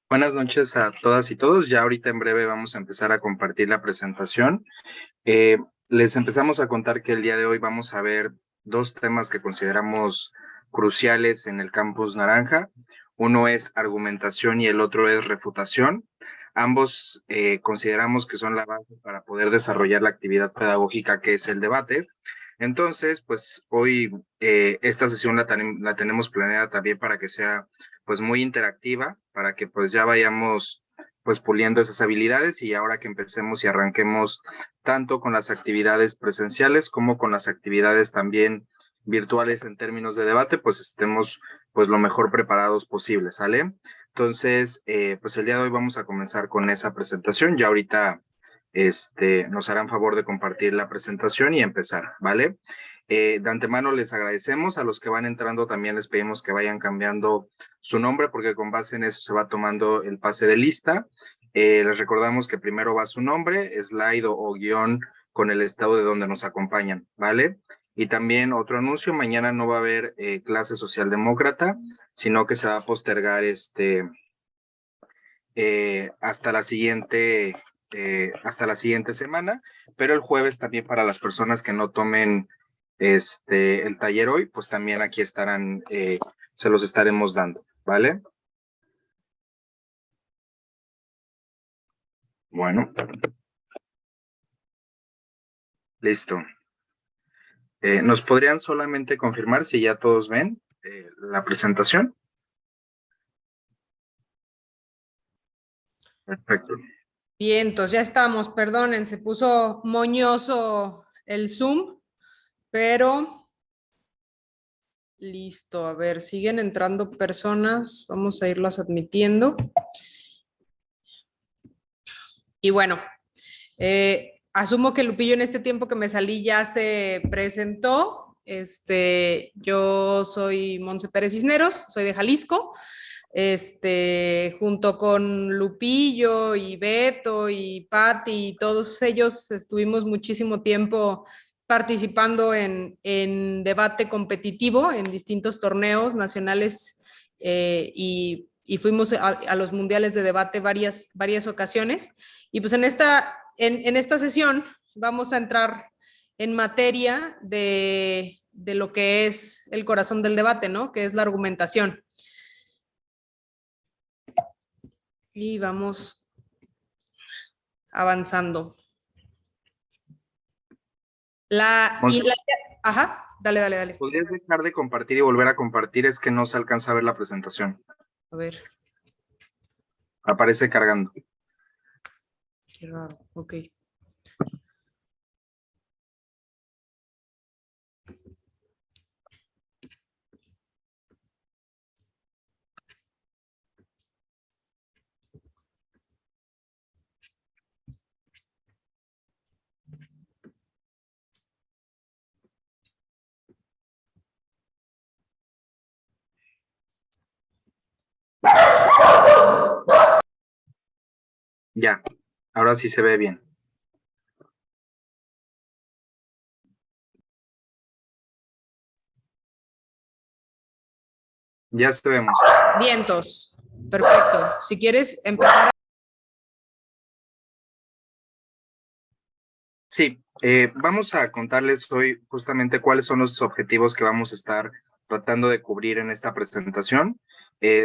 Buenas noches a todas y todos. Ya ahorita en breve vamos a empezar a compartir la presentación. Les empezamos a contar que el día de hoy vamos a ver dos temas que consideramos cruciales en el Campus Naranja. Uno es argumentación y el otro es refutación. Ambos consideramos que son la base para poder desarrollar la actividad pedagógica que es el debate. Entonces, pues hoy esta sesión la tenemos planeada también para que sea pues muy interactiva, para que pues ya vayamos pues puliendo esas habilidades y ahora que empecemos y arranquemos tanto con las actividades presenciales como con las actividades también virtuales en términos de debate, pues estemos pues lo mejor preparados posible, ¿sale? Entonces, pues el día de hoy vamos a comenzar con esa presentación. Ya ahorita nos harán favor de compartir la presentación y empezar, ¿vale? De antemano les agradecemos, a los que van entrando también les pedimos que vayan cambiando su nombre porque con base en eso se va tomando el pase de lista. Les recordamos que primero va su nombre, slide o guión con el estado de donde nos acompañan, ¿vale? Y también otro anuncio, mañana no va a haber clase socialdemócrata, sino que se va a postergar hasta la siguiente semana, pero el jueves también para las personas que no tomen el taller hoy, pues también aquí estarán, se los estaremos dando, ¿vale? Bueno. Listo. ¿Nos podrían solamente confirmar si ya todos ven la presentación? Perfecto. Bien, entonces ya estamos, perdonen, se puso moñoso el Zoom, pero listo, a ver, siguen entrando personas, vamos a irlas admitiendo. Y bueno, asumo que Lupillo en este tiempo que me salí ya se presentó. Yo soy Monse Pérez Cisneros, soy de Jalisco. Junto con Lupillo y Beto y Patti y todos ellos estuvimos muchísimo tiempo participando en debate competitivo en distintos torneos nacionales y fuimos a los mundiales de debate varias ocasiones. Y pues en esta sesión vamos a entrar en materia de lo que es el corazón del debate, ¿no? Que es la argumentación. Y vamos avanzando. Ajá, dale. ¿Podrías dejar de compartir y volver a compartir? Es que no se alcanza a ver la presentación. A ver. Aparece cargando. Qué raro, ok. Ya, ahora sí se ve bien. Ya se vemos. Vientos, perfecto. Si quieres empezar. Sí, vamos a contarles hoy justamente cuáles son los objetivos que vamos a estar tratando de cubrir en esta presentación.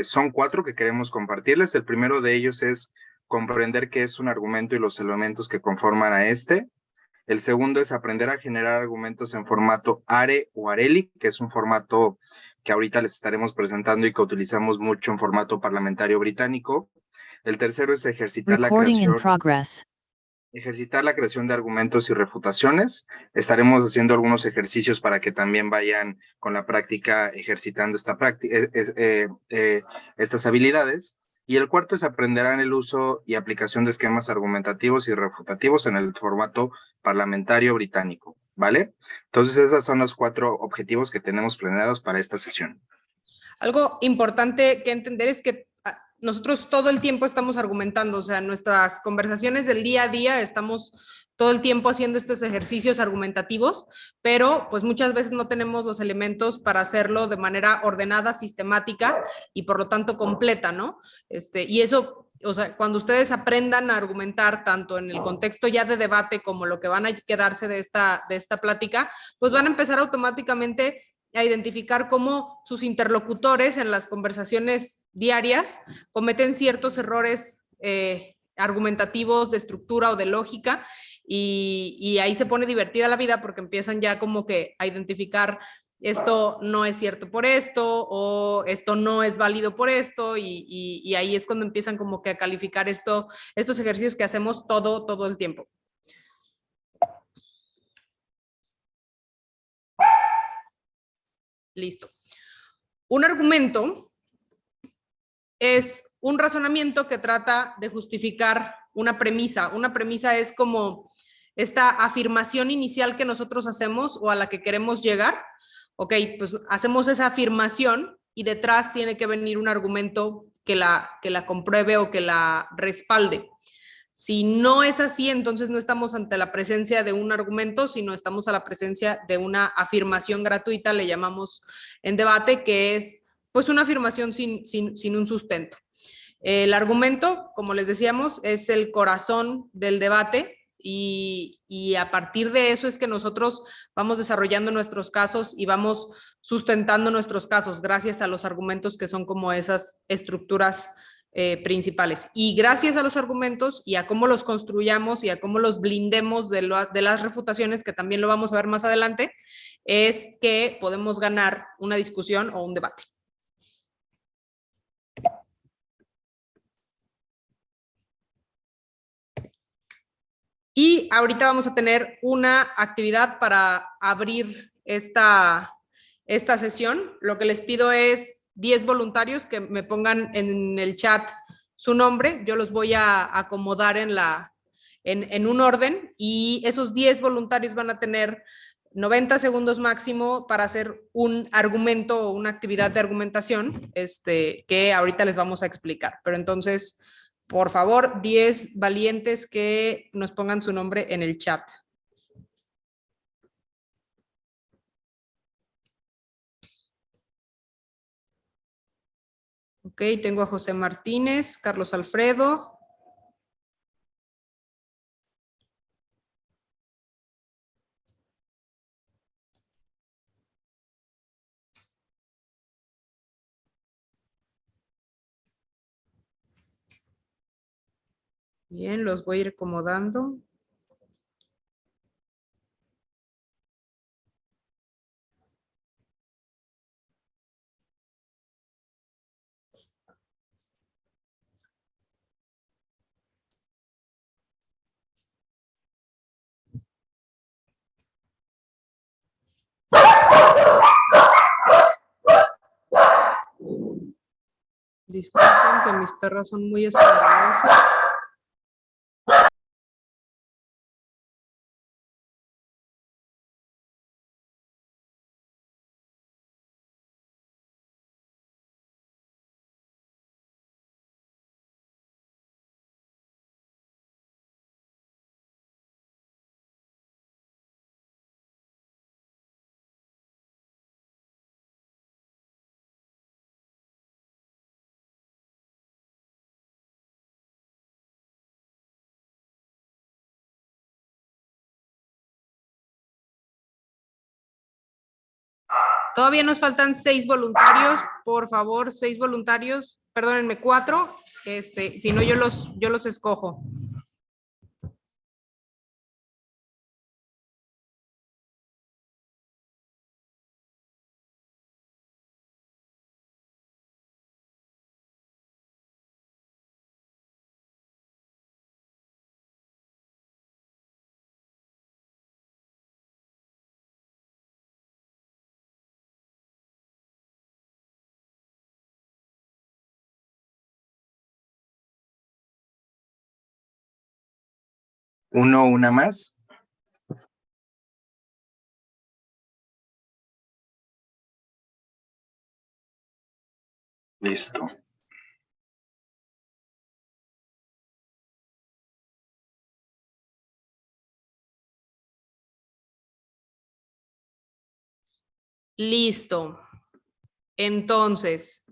Son 4 que queremos compartirles. El primero de ellos es comprender qué es un argumento y los elementos que conforman a este. El segundo es aprender a generar argumentos en formato ARE o ARELI, que es un formato que ahorita les estaremos presentando y que utilizamos mucho en formato parlamentario británico. El tercero es ejercitar la creación de argumentos y refutaciones. Estaremos haciendo algunos ejercicios para que también vayan con la práctica ejercitando estas habilidades. Y el cuarto es aprenderán el uso y aplicación de esquemas argumentativos y refutativos en el formato parlamentario británico, ¿vale? Entonces, esos son los 4 objetivos que tenemos planeados para esta sesión. Algo importante que entender es que nosotros todo el tiempo estamos argumentando, o sea, en nuestras conversaciones del día a día estamos todo el tiempo haciendo estos ejercicios argumentativos, pero pues muchas veces no tenemos los elementos para hacerlo de manera ordenada, sistemática y por lo tanto completa, ¿no? Y eso, o sea, cuando ustedes aprendan a argumentar tanto en el contexto ya de debate como lo que van a quedarse de esta plática, pues van a empezar automáticamente a identificar cómo sus interlocutores en las conversaciones diarias cometen ciertos errores argumentativos, de estructura o de lógica, y ahí se pone divertida la vida porque empiezan ya como que a identificar esto no es cierto por esto o esto no es válido por esto y ahí es cuando empiezan como que a calificar estos ejercicios que hacemos todo el tiempo. Listo. Un argumento es un razonamiento que trata de justificar una premisa. Una premisa es como esta afirmación inicial que nosotros hacemos o a la que queremos llegar. Ok, pues hacemos esa afirmación y detrás tiene que venir un argumento que la compruebe o que la respalde. Si no es así, entonces no estamos ante la presencia de un argumento, sino estamos a la presencia de una afirmación gratuita, le llamamos en debate, que es pues una afirmación sin un sustento. El argumento, como les decíamos, es el corazón del debate y a partir de eso es que nosotros vamos desarrollando nuestros casos y vamos sustentando nuestros casos gracias a los argumentos que son como esas estructuras principales. Y gracias a los argumentos y a cómo los construyamos y a cómo los blindemos de las refutaciones, que también lo vamos a ver más adelante, es que podemos ganar una discusión o un debate. Y ahorita vamos a tener una actividad para abrir esta sesión. Lo que les pido es 10 voluntarios que me pongan en el chat su nombre. Yo los voy a acomodar en un orden y esos 10 voluntarios van a tener 90 segundos máximo para hacer un argumento o una actividad de argumentación que ahorita les vamos a explicar. Pero entonces, por favor, 10 valientes que nos pongan su nombre en el chat. Ok, tengo a José Martínez, Carlos Alfredo. Bien, los voy a ir acomodando. Disculpen que mis perras son muy escandalosas. Todavía nos faltan 6 voluntarios, por favor, 6 voluntarios, perdónenme, 4, si no yo los escojo. Una más. Listo. Listo. Entonces,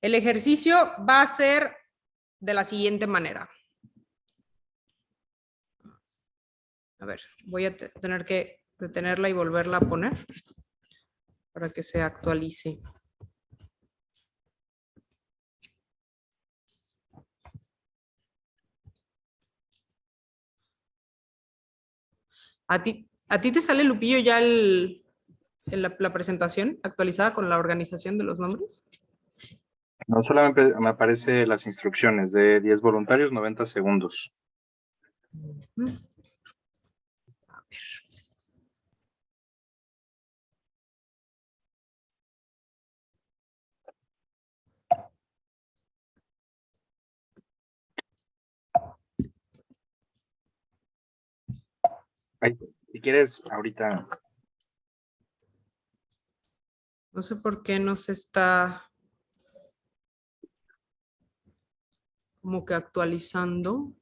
el ejercicio va a ser de la siguiente manera. A ver, voy a tener que detenerla y volverla a poner para que se actualice. ¿A ti te sale, Lupillo, ya la presentación actualizada con la organización de los nombres? No solamente me aparece las instrucciones de 10 voluntarios, 90 segundos. A ver. Ay, si quieres, ahorita. No sé por qué no se está como que actualizando.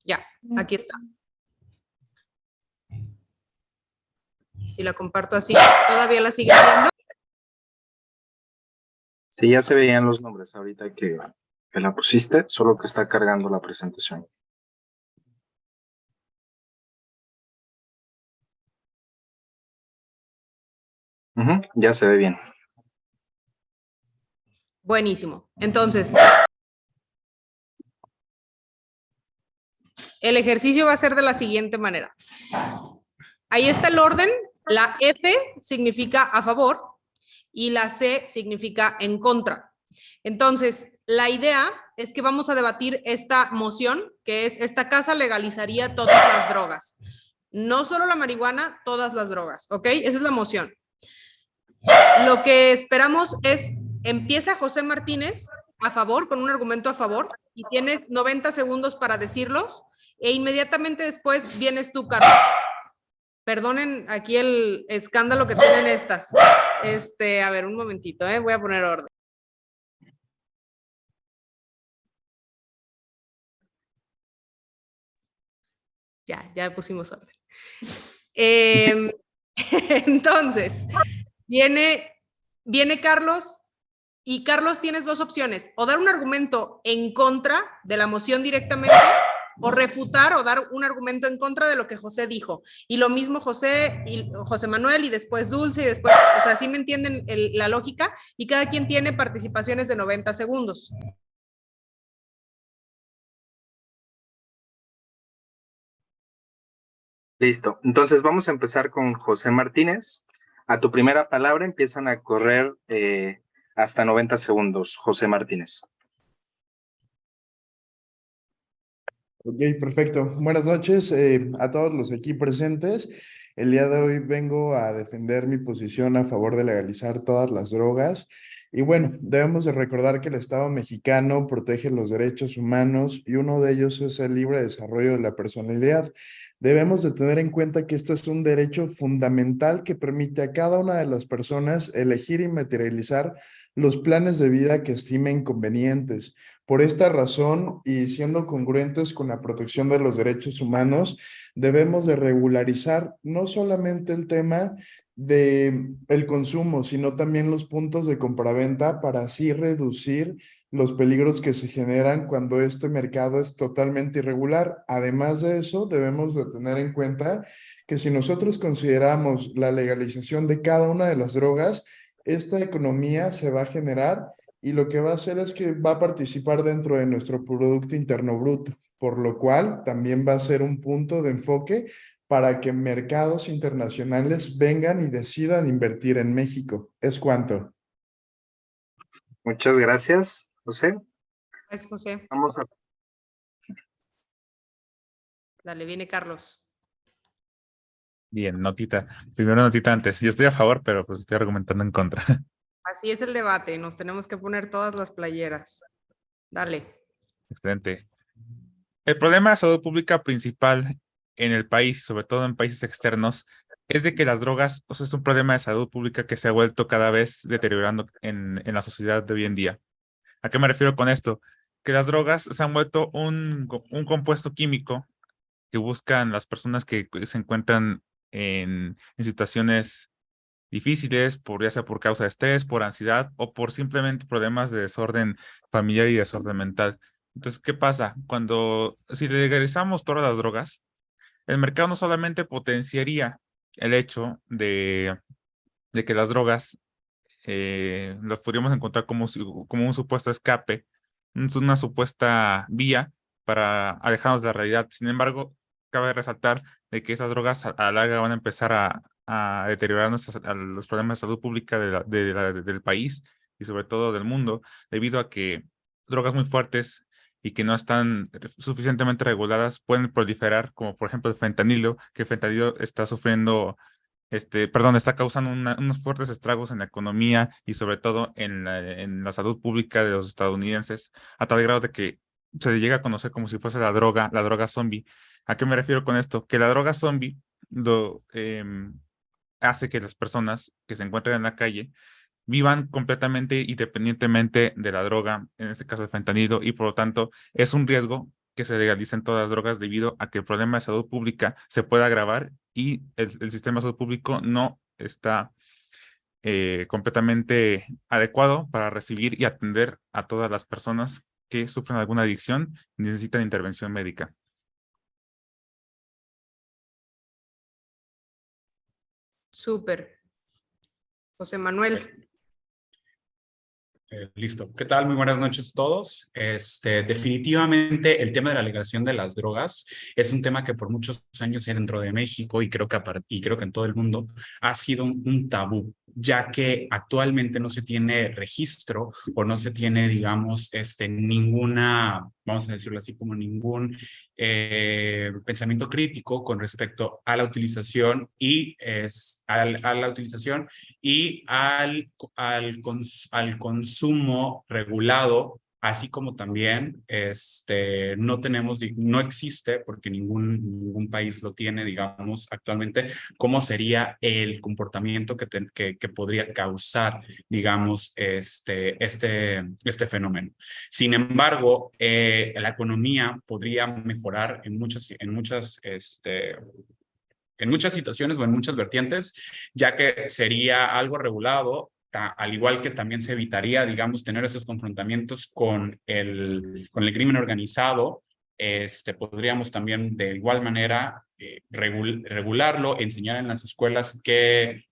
Ya, aquí está. Si la comparto así, ¿todavía la siguen viendo? Sí, ya se veían los nombres ahorita que la pusiste, solo que está cargando la presentación. Ya se ve bien. Buenísimo. Entonces, el ejercicio va a ser de la siguiente manera. Ahí está el orden. La F significa a favor y la C significa en contra. Entonces, la idea es que vamos a debatir esta moción, que es: esta casa legalizaría todas las drogas. No solo la marihuana, todas las drogas, ¿ok? Esa es la moción. Lo que esperamos es: empieza José Martínez a favor, con un argumento a favor, y tienes 90 segundos para decirlos, e inmediatamente después vienes tú, Carlos. Perdonen aquí el escándalo que tienen estas. A ver, un momentito, voy a poner orden. Ya pusimos orden. Entonces, viene Carlos, y Carlos, tienes dos opciones: o dar un argumento en contra de la moción directamente, o refutar o dar un argumento en contra de lo que José dijo. Y lo mismo José Manuel, y después Dulce, y después, o sea, ¿sí me entienden la lógica? Y cada quien tiene participaciones de 90 segundos. Listo. Entonces vamos a empezar con José Martínez. A tu primera palabra empiezan a correr hasta 90 segundos. José Martínez. Ok, perfecto. Buenas noches a todos los aquí presentes. El día de hoy vengo a defender mi posición a favor de legalizar todas las drogas. Y bueno, debemos de recordar que el Estado mexicano protege los derechos humanos y uno de ellos es el libre desarrollo de la personalidad. Debemos de tener en cuenta que este es un derecho fundamental que permite a cada una de las personas elegir y materializar los planes de vida que estimen convenientes. Por esta razón, y siendo congruentes con la protección de los derechos humanos, debemos de regularizar no solamente el tema de el consumo, sino también los puntos de compraventa para así reducir los peligros que se generan cuando este mercado es totalmente irregular. Además de eso, debemos de tener en cuenta que si nosotros consideramos la legalización de cada una de las drogas, esta economía se va a generar y lo que va a hacer es que va a participar dentro de nuestro Producto Interno Bruto, por lo cual también va a ser un punto de enfoque para que mercados internacionales vengan y decidan invertir en México. ¿Es cuánto? Muchas gracias, José. Es José. Vamos a... Dale, viene Carlos. Bien, notita. Primero notita antes. Yo estoy a favor, pero pues estoy argumentando en contra. Así es el debate, nos tenemos que poner todas las playeras. Dale. Excelente. El problema de salud pública principal en el país, sobre todo en países externos, es de que las drogas, o sea, es un problema de salud pública que se ha vuelto cada vez deteriorando en la sociedad de hoy en día. ¿A qué me refiero con esto? Que las drogas se han vuelto un compuesto químico que buscan las personas que se encuentran en situaciones difíciles, ya sea por causa de estrés, por ansiedad o por simplemente problemas de desorden familiar y desorden mental. Entonces, ¿qué pasa? Si legalizamos todas las drogas, el mercado no solamente potenciaría el hecho de que las drogas las podríamos encontrar como un supuesto escape, una supuesta vía para alejarnos de la realidad. Sin embargo, cabe resaltar de que esas drogas a la larga van a empezar a deteriorar los problemas de salud pública del país y sobre todo del mundo, debido a que drogas muy fuertes y que no están suficientemente reguladas pueden proliferar, como por ejemplo el fentanilo, que el fentanilo está sufriendo está causando unos fuertes estragos en la economía y sobre todo en la salud pública de los estadounidenses, a tal grado de que se le llega a conocer como si fuese la droga zombie. ¿A qué me refiero con esto? Que la droga zombie hace que las personas que se encuentran en la calle vivan completamente independientemente de la droga, en este caso el fentanilo, y por lo tanto es un riesgo que se legalicen todas las drogas debido a que el problema de salud pública se puede agravar y el sistema de salud público no está completamente adecuado para recibir y atender a todas las personas que sufren alguna adicción y necesitan intervención médica. Súper. José Manuel. Listo. ¿Qué tal? Muy buenas noches a todos. Definitivamente el tema de la legalización de las drogas es un tema que por muchos años dentro de México y creo que en todo el mundo ha sido un tabú, ya que actualmente no se tiene registro o no se tiene, digamos, ninguna, vamos a decirlo así, como ningún pensamiento crítico con respecto a la utilización al consumo regulado, así como también no existe, porque ningún país lo tiene, digamos, actualmente, cómo sería el comportamiento que podría causar, digamos, este fenómeno. Sin embargo, la economía podría mejorar en muchas situaciones o en muchas vertientes, ya que sería algo regulado, al igual que también se evitaría, digamos, tener esos confrontamientos con el crimen organizado. Podríamos también de igual manera regularlo, enseñar en las escuelas qué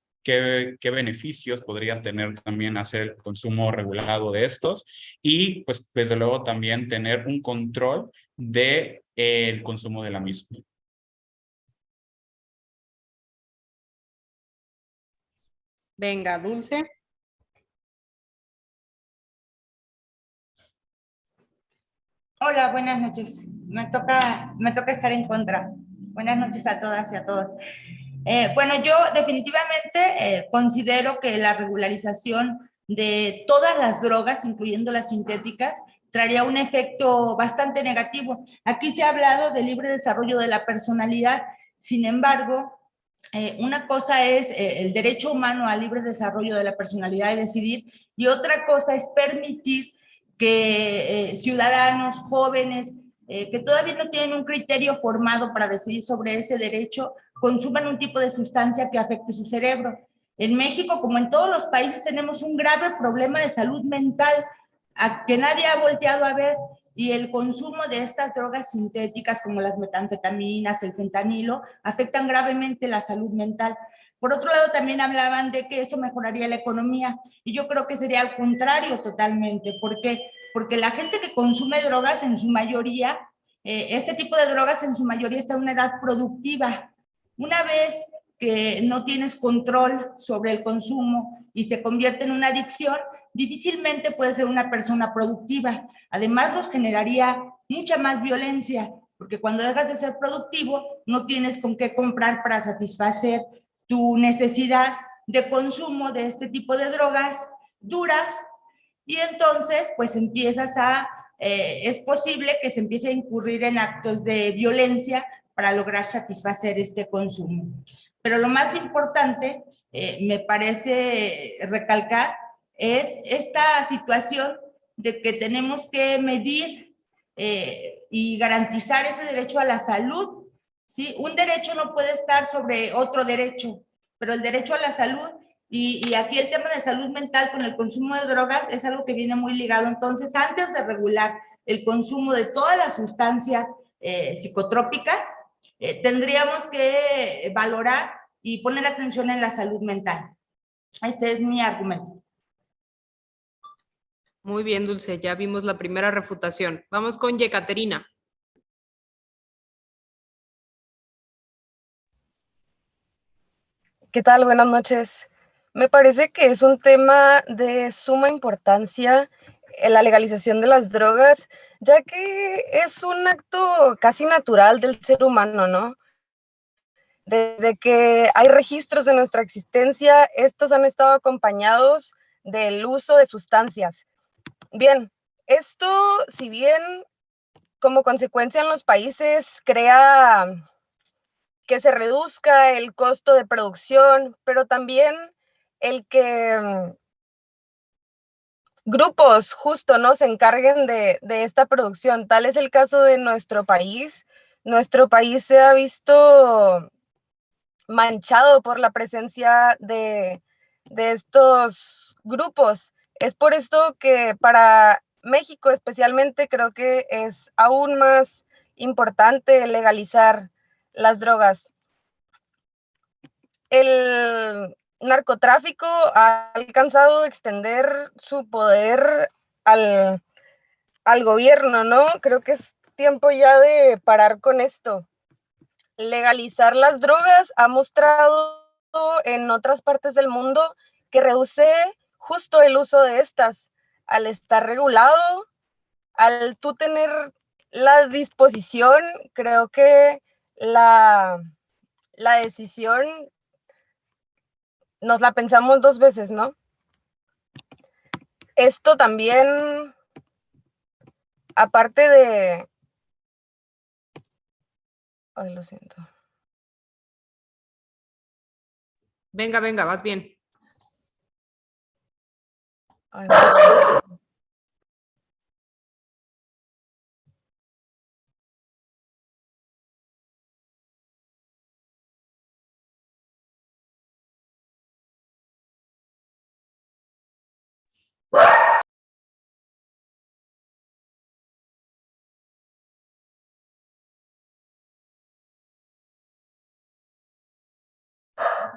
beneficios podría tener también hacer el consumo regulado de estos y pues desde luego también tener un control del consumo de la misma. Venga, Dulce. Hola, buenas noches. Me toca estar en contra. Buenas noches a todas y a todos. Bueno, yo definitivamente considero que la regularización de todas las drogas, incluyendo las sintéticas, traería un efecto bastante negativo. Aquí se ha hablado del libre desarrollo de la personalidad, sin embargo, una cosa es el derecho humano al libre desarrollo de la personalidad y decidir, y otra cosa es permitir que ciudadanos jóvenes que todavía no tienen un criterio formado para decidir sobre ese derecho, consuman un tipo de sustancia que afecte su cerebro. En México, como en todos los países, tenemos un grave problema de salud mental a que nadie ha volteado a ver, y el consumo de estas drogas sintéticas como las metanfetaminas, el fentanilo, afectan gravemente la salud mental. Por otro lado, también hablaban de que eso mejoraría la economía, y yo creo que sería al contrario totalmente. ¿Por qué? Porque la gente que consume drogas en su mayoría, este tipo de drogas en su mayoría está en una edad productiva. Una vez que no tienes control sobre el consumo y se convierte en una adicción, difícilmente puede ser una persona productiva. Además, nos generaría mucha más violencia, porque cuando dejas de ser productivo, no tienes con qué comprar para satisfacer tu necesidad de consumo de este tipo de drogas duras, y entonces pues es posible que se empiece a incurrir en actos de violencia para lograr satisfacer este consumo. Pero lo más importante, me parece recalcar, es esta situación de que tenemos que medir y garantizar ese derecho a la salud, ¿sí? Un derecho no puede estar sobre otro derecho, pero el derecho a la salud, y aquí el tema de salud mental con el consumo de drogas es algo que viene muy ligado. Entonces, antes de regular el consumo de todas las sustancias psicotrópicas, tendríamos que valorar y poner atención en la salud mental. Ese es mi argumento. Muy bien, Dulce, ya vimos la primera refutación. Vamos con Yekaterina. ¿Qué tal? Buenas noches. Me parece que es un tema de suma importancia la legalización de las drogas, ya que es un acto casi natural del ser humano, ¿no? Desde que hay registros de nuestra existencia, estos han estado acompañados del uso de sustancias. Bien, esto, si bien como consecuencia en los países crea que se reduzca el costo de producción, pero también el que grupos justo, ¿no?, se encarguen de esta producción. Tal es el caso de nuestro país. Nuestro país se ha visto manchado por la presencia de estos grupos. Es por esto que para México especialmente creo que es aún más importante legalizar las drogas. El narcotráfico ha alcanzado a extender su poder al gobierno, ¿no? Creo que es tiempo ya de parar con esto. Legalizar las drogas ha mostrado en otras partes del mundo que reduce justo el uso de estas. Al estar regulado, al tú tener la disposición, creo que la decisión nos la pensamos dos veces, ¿no? Esto también, aparte de... Ay, lo siento. Venga, venga, vas bien. Ay, no.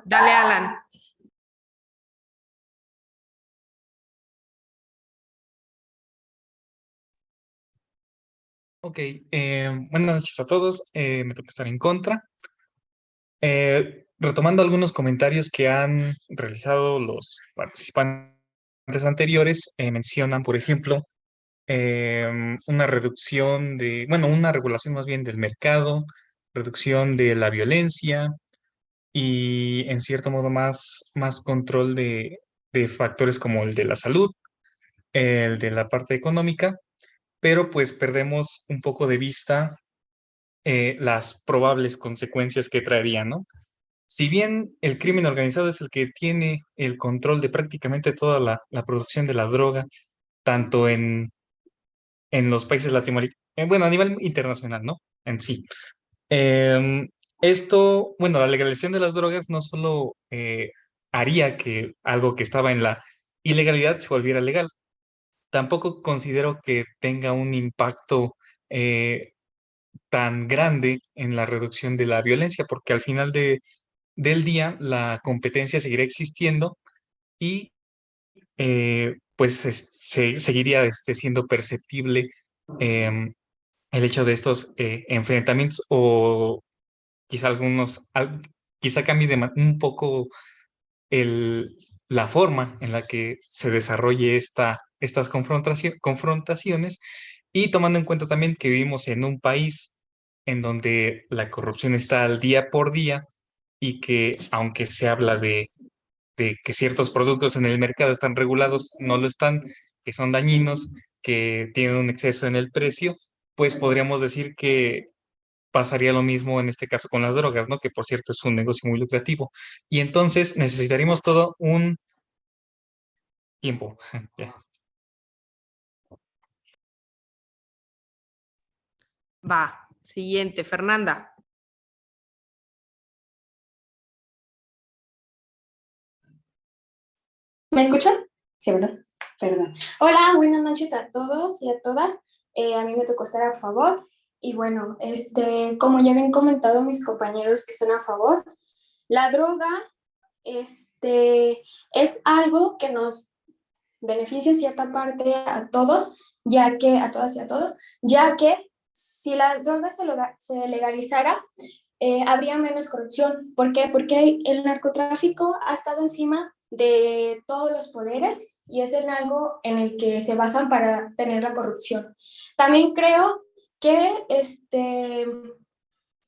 Dale, Alan. Ok, buenas noches a todos. Me toca estar en contra. Retomando algunos comentarios que han realizado los participantes anteriores, mencionan, por ejemplo, una reducción una regulación más bien del mercado, reducción de la violencia y, en cierto modo, más control de factores como el de la salud, el de la parte económica, pero pues perdemos un poco de vista las probables consecuencias que traería, ¿no? Si bien el crimen organizado es el que tiene el control de prácticamente toda la producción de la droga, tanto en los países latinoamericanos, bueno, a nivel internacional, ¿no? En sí. Esto, bueno, la legalización de las drogas no solo haría que algo que estaba en la ilegalidad se volviera legal, tampoco considero que tenga un impacto tan grande en la reducción de la violencia, porque al final del día la competencia seguirá existiendo y pues seguiría siendo perceptible el hecho de estos enfrentamientos o quizá quizá cambie un poco la forma en la que se desarrolle estas confrontaciones y tomando en cuenta también que vivimos en un país en donde la corrupción está al día por día y que aunque se habla de que ciertos productos en el mercado están regulados, no lo están, que son dañinos, que tienen un exceso en el precio, pues podríamos decir que pasaría lo mismo en este caso con las drogas, ¿no? Que por cierto es un negocio muy lucrativo. Y entonces necesitaríamos todo un tiempo. Ya. Va, siguiente, Fernanda. ¿Me escuchan? Sí, ¿verdad? Perdón. Hola, buenas noches a todos y a todas. A mí me tocó estar a favor y bueno, como ya habían comentado mis compañeros que están a favor, la droga, es algo que nos beneficia en cierta parte a todos, ya que a todas y a todos, ya que si la droga se legalizara, habría menos corrupción. ¿Por qué? Porque el narcotráfico ha estado encima de todos los poderes y es en algo en el que se basan para tener la corrupción. También creo que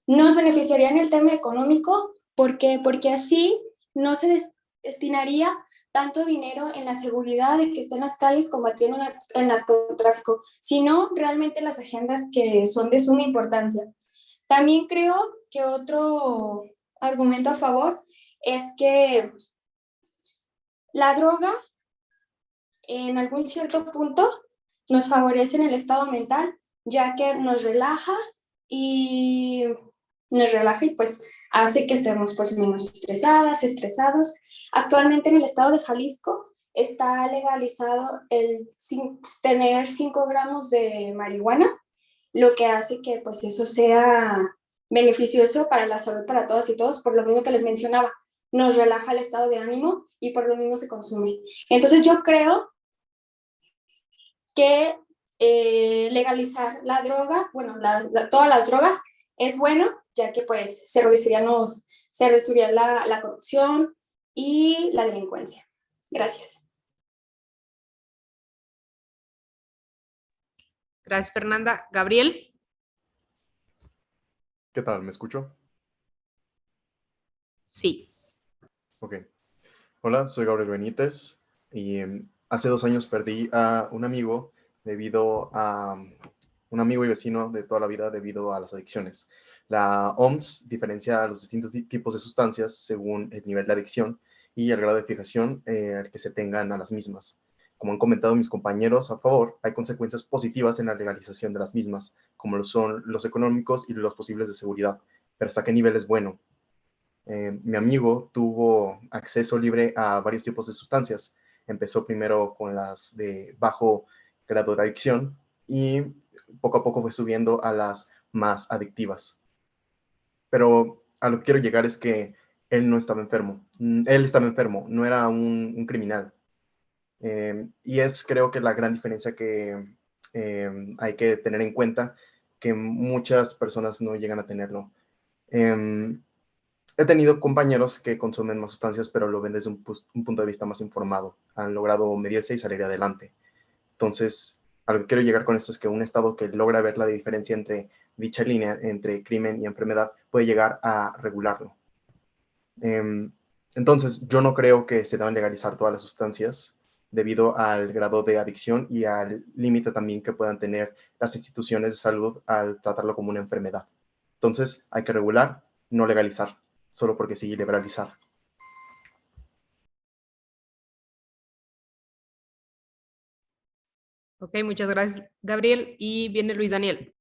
nos beneficiaría en el tema económico porque así no se destinaría tanto dinero en la seguridad de que estén en las calles combatiendo el narcotráfico, sino realmente en las agendas que son de suma importancia. También creo que otro argumento a favor es que la droga en algún cierto punto nos favorece en el estado mental, ya que y nos relaja y pues hace que estemos pues menos estresados. Actualmente en el estado de Jalisco está legalizado tener 5 gramos de marihuana, lo que hace que pues eso sea beneficioso para la salud para todas y todos, por lo mismo que les mencionaba, nos relaja el estado de ánimo y por lo mismo se consume. Entonces yo creo que legalizar la droga, bueno, todas las drogas es bueno, ya que pues se reduciría la corrupción y la delincuencia. Gracias. Gracias, Fernanda. Gabriel. ¿Qué tal? ¿Me escucho? Sí. Ok. Hola, soy Gabriel Benítez y hace 2 años perdí a un amigo un amigo y vecino de toda la vida debido a las adicciones. La OMS diferencia los distintos tipos de sustancias según el nivel de adicción y el grado de fijación al que se tengan a las mismas. Como han comentado mis compañeros a favor, hay consecuencias positivas en la legalización de las mismas, como lo son los económicos y los posibles de seguridad, pero ¿hasta qué nivel es bueno? Mi amigo tuvo acceso libre a varios tipos de sustancias. Empezó primero con las de bajo grado de adicción y poco a poco fue subiendo a las más adictivas. Pero a lo que quiero llegar es que él no estaba enfermo. Él estaba enfermo, no era un criminal. Y creo que la gran diferencia que hay que tener en cuenta, que muchas personas no llegan a tenerlo. He tenido compañeros que consumen más sustancias, pero lo ven desde un punto de vista más informado. Han logrado medirse y salir adelante. Entonces, a lo que quiero llegar con esto es que un Estado que logra ver la diferencia entre dicha línea, entre crimen y enfermedad, puede llegar a regularlo. Entonces, yo no creo que se deban legalizar todas las sustancias debido al grado de adicción y al límite también que puedan tener las instituciones de salud al tratarlo como una enfermedad. Entonces, hay que regular, no legalizar, solo porque sí liberalizar. Ok, muchas gracias, Gabriel. Y viene Luis Daniel.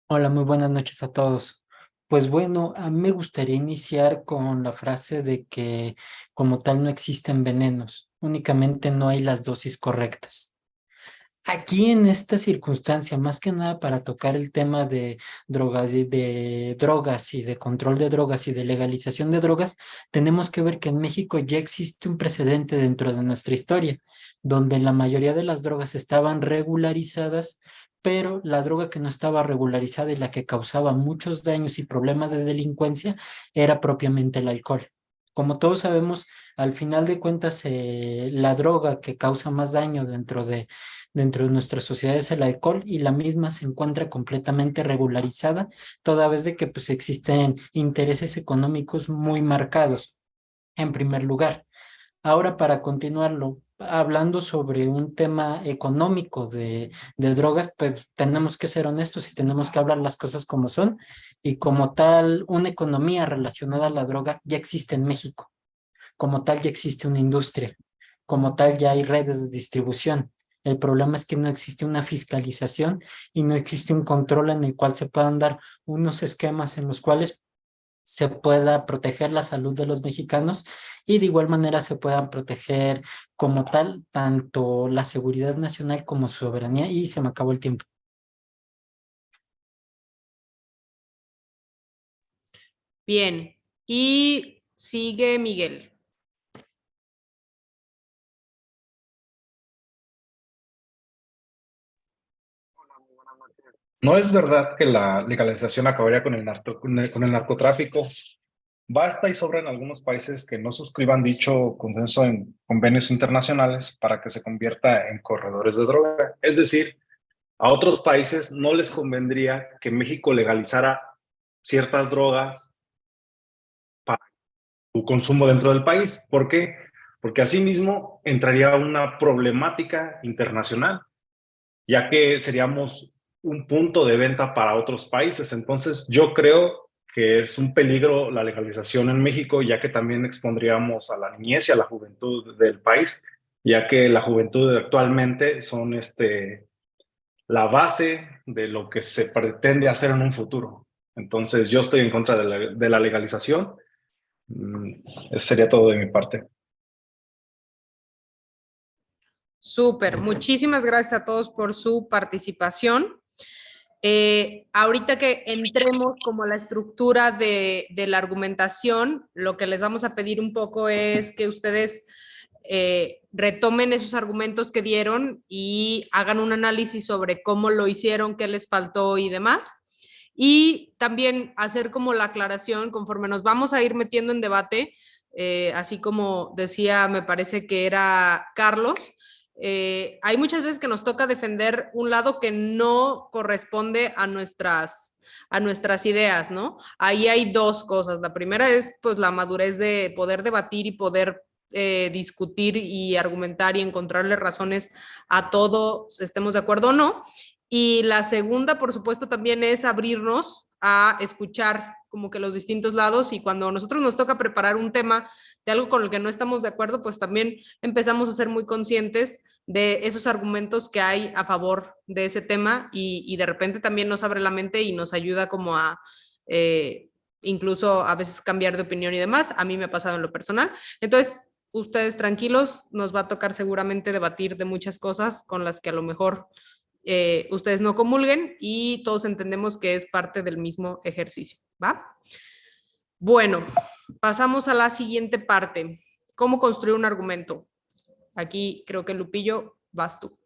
Hola, muy buenas noches a todos. Pues bueno, a mí me gustaría iniciar con la frase de que como tal no existen venenos, únicamente no hay las dosis correctas. Aquí en esta circunstancia, más que nada para tocar el tema de drogas y de control de drogas y de legalización de drogas, tenemos que ver que en México ya existe un precedente dentro de nuestra historia, donde la mayoría de las drogas estaban regularizadas, pero la droga que no estaba regularizada y la que causaba muchos daños y problemas de delincuencia era propiamente el alcohol. Como todos sabemos, al final de cuentas, la droga que causa más daño dentro de nuestra sociedad es el alcohol y la misma se encuentra completamente regularizada, toda vez de que pues existen intereses económicos muy marcados en primer lugar. Ahora para continuarlo, hablando sobre un tema económico de drogas, pues tenemos que ser honestos y tenemos que hablar las cosas como son y como tal, una economía relacionada a la droga ya existe en México, como tal ya existe una industria, como tal ya hay redes de distribución. El problema es que no existe una fiscalización y no existe un control en el cual se puedan dar unos esquemas en los cuales se pueda proteger la salud de los mexicanos y de igual manera se puedan proteger como tal tanto la seguridad nacional como su soberanía. Y se me acabó el tiempo. Bien. Y sigue Miguel. No es verdad que la legalización acabaría con con el narcotráfico. Basta y sobra en algunos países que no suscriban dicho consenso en convenios internacionales para que se convierta en corredores de droga. Es decir, a otros países no les convendría que México legalizara ciertas drogas para su consumo dentro del país. ¿Por qué? Porque asimismo entraría una problemática internacional, ya que seríamos un punto de venta para otros países. Entonces, yo creo que es un peligro la legalización en México, ya que también expondríamos a la niñez y a la juventud del país, ya que la juventud actualmente son la base de lo que se pretende hacer en un futuro. Entonces, yo estoy en contra de la legalización. Eso sería todo de mi parte. Súper. Muchísimas gracias a todos por su participación. Ahorita que entremos como a la estructura de la argumentación, lo que les vamos a pedir un poco es que ustedes retomen esos argumentos que dieron y hagan un análisis sobre cómo lo hicieron, qué les faltó y demás. Y también hacer como la aclaración conforme nos vamos a ir metiendo en debate, así como decía, me parece que era Carlos. Hay muchas veces que nos toca defender un lado que no corresponde a nuestras ideas, ¿no? Ahí hay dos cosas. La primera es pues la madurez de poder debatir y poder discutir y argumentar y encontrarle razones a todo, estemos de acuerdo o no. Y la segunda, por supuesto, también es abrirnos a escuchar como que los distintos lados y cuando a nosotros nos toca preparar un tema de algo con el que no estamos de acuerdo, pues también empezamos a ser muy conscientes de esos argumentos que hay a favor de ese tema y de repente también nos abre la mente y nos ayuda como a incluso a veces cambiar de opinión y demás. A mí me ha pasado en lo personal. Entonces, ustedes tranquilos, nos va a tocar seguramente debatir de muchas cosas con las que a lo mejor ustedes no comulguen y todos entendemos que es parte del mismo ejercicio, ¿va? Bueno, pasamos a la siguiente parte. ¿Cómo construir un argumento? Aquí creo que Lupillo, vas tú.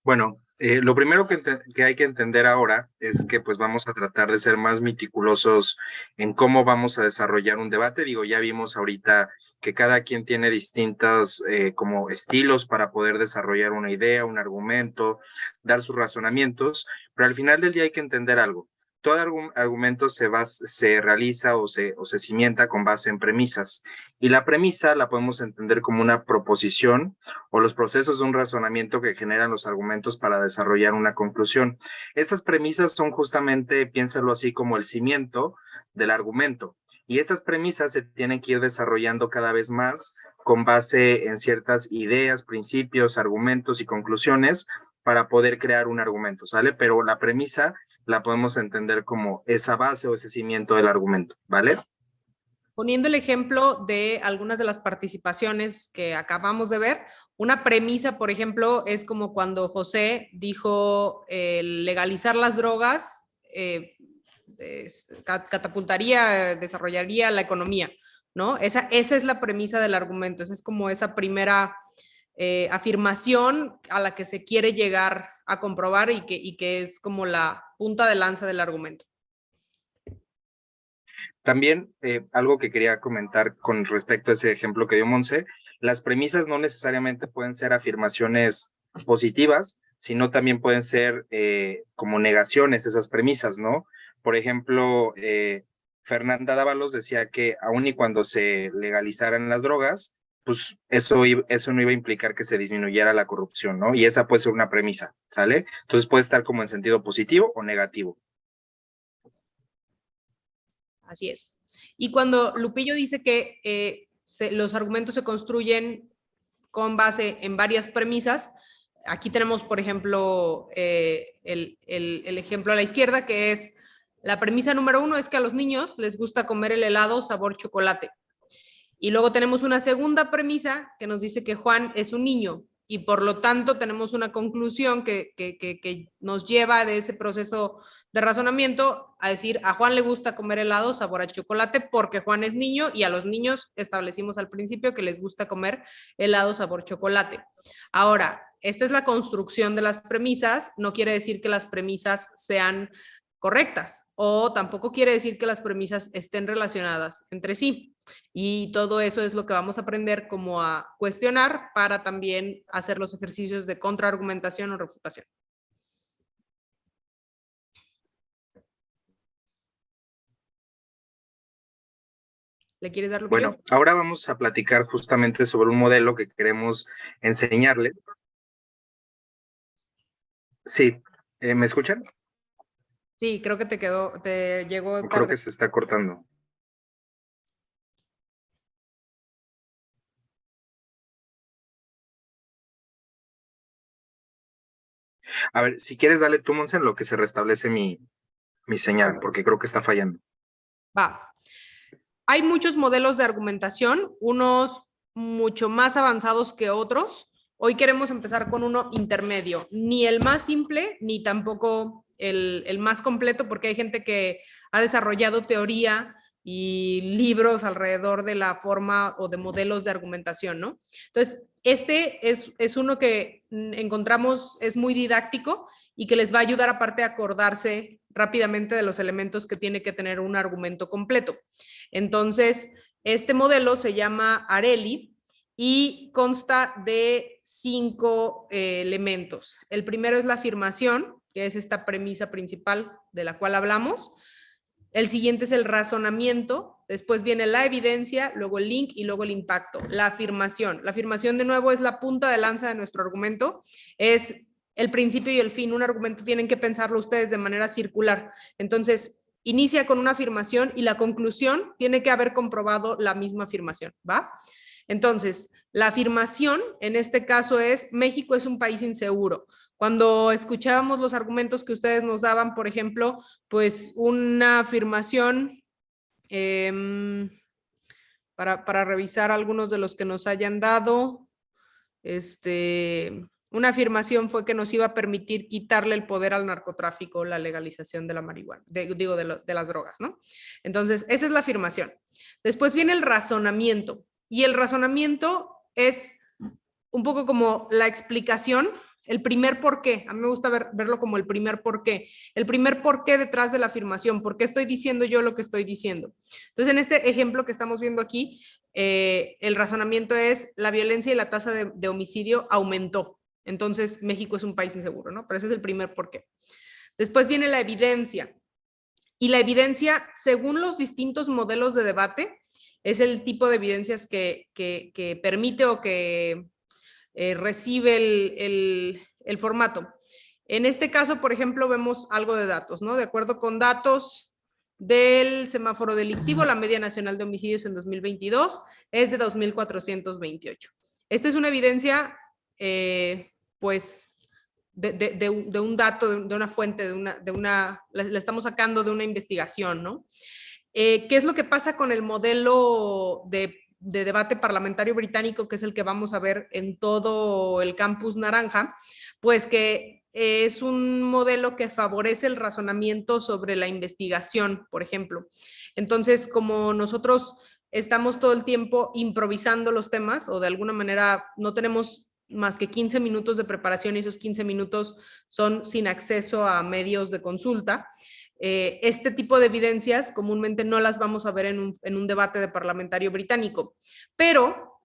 Bueno, lo primero que hay que entender ahora es que pues vamos a tratar de ser más meticulosos en cómo vamos a desarrollar un debate. Digo, ya vimos ahorita que cada quien tiene distintos como estilos para poder desarrollar una idea, un argumento, dar sus razonamientos, pero al final del día hay que entender algo. todo argumento se realiza o se cimienta con base en premisas. Y la premisa la podemos entender como una proposición o los procesos de un razonamiento que generan los argumentos para desarrollar una conclusión. Estas premisas son justamente, piénsalo así, como el cimiento del argumento. Y estas premisas se tienen que ir desarrollando cada vez más con base en ciertas ideas, principios, argumentos y conclusiones para poder crear un argumento, ¿sale? Pero la premisa la podemos entender como esa base o ese cimiento del argumento, ¿vale? Poniendo el ejemplo de algunas de las participaciones que acabamos de ver, una premisa, por ejemplo, es como cuando José dijo legalizar las drogas catapultaría, desarrollaría la economía, ¿no? Esa es la premisa del argumento, esa es como esa primera afirmación a la que se quiere llegar a comprobar y que es como la punta de lanza del argumento. También algo que quería comentar con respecto a ese ejemplo que dio Monse, las premisas no necesariamente pueden ser afirmaciones positivas, sino también pueden ser como negaciones esas premisas, ¿no? Por ejemplo, Fernanda Dávalos decía que aun y cuando se legalizaran las drogas, pues eso no iba a implicar que se disminuyera la corrupción, ¿no? Y esa puede ser una premisa, ¿sale? Entonces puede estar como en sentido positivo o negativo. Así es. Y cuando Lupillo dice que los argumentos se construyen con base en varias premisas, aquí tenemos, por ejemplo, el ejemplo a la izquierda, que es la premisa número 1 es que a los niños les gusta comer el helado sabor chocolate. Y luego tenemos una segunda premisa que nos dice que Juan es un niño y por lo tanto tenemos una conclusión que nos lleva de ese proceso de razonamiento a decir a Juan le gusta comer helado sabor a chocolate porque Juan es niño y a los niños establecimos al principio que les gusta comer helado sabor chocolate. Ahora, esta es la construcción de las premisas, no quiere decir que las premisas sean correctas o tampoco quiere decir que las premisas estén relacionadas entre sí. Y todo eso es lo que vamos a aprender como a cuestionar para también hacer los ejercicios de contraargumentación o refutación. ¿Le quieres dar lo que Bueno, ahora vamos a platicar justamente sobre un modelo que queremos enseñarle. Sí, ¿me escuchan? Sí, creo que te llegó tarde. Creo que se está cortando. A ver, si quieres, dale tú, Monse, en lo que se restablece mi señal, porque creo que está fallando. Va. Hay muchos modelos de argumentación, unos mucho más avanzados que otros. Hoy queremos empezar con uno intermedio, ni el más simple, ni tampoco el más completo, porque hay gente que ha desarrollado teoría y libros alrededor de la forma o de modelos de argumentación, ¿no? Entonces, este es uno que encontramos, es muy didáctico y que les va a ayudar aparte a acordarse rápidamente de los elementos que tiene que tener un argumento completo. Entonces, este modelo se llama ARELI y consta de 5 elementos. El primero es la afirmación, que es esta premisa principal de la cual hablamos. El siguiente es el razonamiento, después viene la evidencia, luego el link y luego el impacto. La afirmación de nuevo es la punta de lanza de nuestro argumento, es el principio y el fin. Un argumento tienen que pensarlo ustedes de manera circular. Entonces, inicia con una afirmación y la conclusión tiene que haber comprobado la misma afirmación, ¿va? Entonces, la afirmación en este caso es México es un país inseguro. Cuando escuchábamos los argumentos que ustedes nos daban, por ejemplo, pues una afirmación, para revisar algunos de los que nos hayan dado, una afirmación fue que nos iba a permitir quitarle el poder al narcotráfico, la legalización de la marihuana, de las drogas, ¿no? Entonces, esa es la afirmación. Después viene el razonamiento, y el razonamiento es un poco como la explicación, el primer por qué. A mí me gusta verlo como el primer por qué. El primer por qué detrás de la afirmación. ¿Por qué estoy diciendo yo lo que estoy diciendo? Entonces, en este ejemplo que estamos viendo aquí, el razonamiento es la violencia y la tasa de homicidio aumentó. Entonces, México es un país inseguro, ¿no? Pero ese es el primer por qué. Después viene la evidencia. Y la evidencia, según los distintos modelos de debate, es el tipo de evidencias que permite o que recibe el formato. En este caso, por ejemplo, vemos algo de datos, ¿no? De acuerdo con datos del semáforo delictivo, la media nacional de homicidios en 2022 es de 2.428. Esta es una evidencia, pues, de un dato, de una fuente, la estamos sacando de una investigación, ¿no? ¿Qué es lo que pasa con el modelo de debate parlamentario británico, que es el que vamos a ver en todo el campus naranja? Pues que es un modelo que favorece el razonamiento sobre la investigación, por ejemplo. Entonces, como nosotros estamos todo el tiempo improvisando los temas, o de alguna manera no tenemos más que 15 minutos de preparación y esos 15 minutos son sin acceso a medios de consulta, este tipo de evidencias comúnmente no las vamos a ver en un debate de parlamentario británico, pero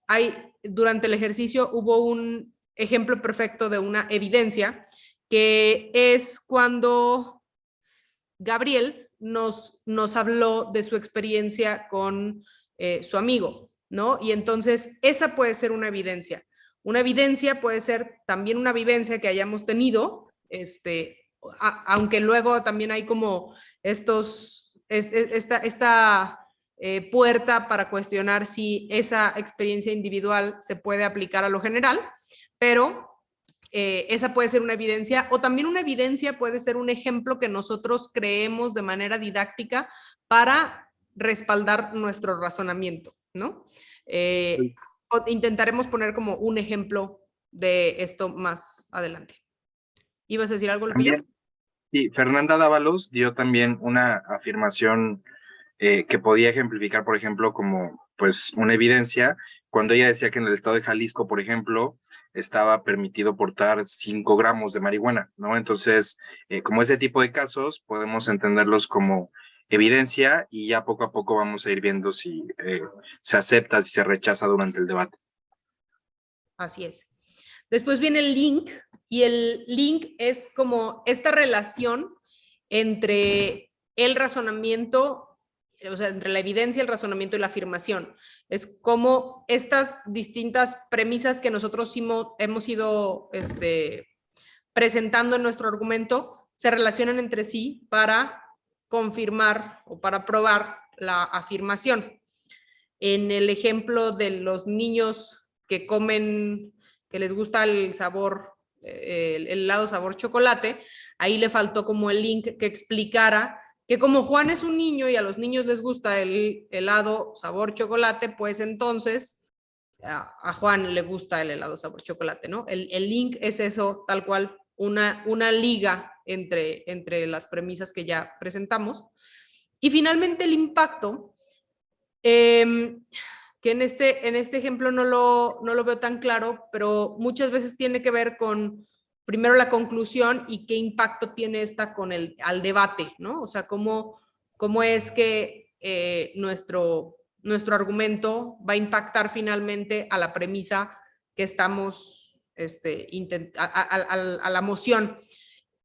durante el ejercicio hubo un ejemplo perfecto de una evidencia, que es cuando Gabriel nos habló de su experiencia con su amigo, ¿no? Y entonces esa puede ser una evidencia. Una evidencia puede ser también una vivencia que hayamos tenido, aunque luego también hay como esta puerta para cuestionar si esa experiencia individual se puede aplicar a lo general, pero esa puede ser una evidencia, o también una evidencia puede ser un ejemplo que nosotros creemos de manera didáctica para respaldar nuestro razonamiento, ¿no? Intentaremos poner como un ejemplo de esto más adelante. ¿Ibas a decir algo, Lupillo? Sí, Fernanda Dávalos dio también una afirmación que podía ejemplificar, por ejemplo, como pues una evidencia, cuando ella decía que en el estado de Jalisco, por ejemplo, estaba permitido portar 5 gramos de marihuana, ¿no? Entonces, como ese tipo de casos, podemos entenderlos como evidencia y ya poco a poco vamos a ir viendo si se acepta, si se rechaza durante el debate. Así es. Después viene el link, y el link es como esta relación entre el razonamiento, o sea, entre la evidencia, el razonamiento y la afirmación. Es como estas distintas premisas que nosotros hemos ido presentando en nuestro argumento se relacionan entre sí para confirmar o para probar la afirmación. En el ejemplo de los niños que comen, que les gusta el sabor, el helado sabor chocolate, ahí le faltó como el link que explicara que como Juan es un niño y a los niños les gusta el helado sabor chocolate, pues entonces a Juan le gusta el helado sabor chocolate, ¿no? El link es eso, tal cual, una liga entre las premisas que ya presentamos. Y finalmente el impacto, que en este ejemplo no lo veo tan claro, pero muchas veces tiene que ver con, primero, la conclusión y qué impacto tiene esta al debate, ¿no? O sea, cómo es que nuestro argumento va a impactar finalmente a la premisa que estamos, a la moción.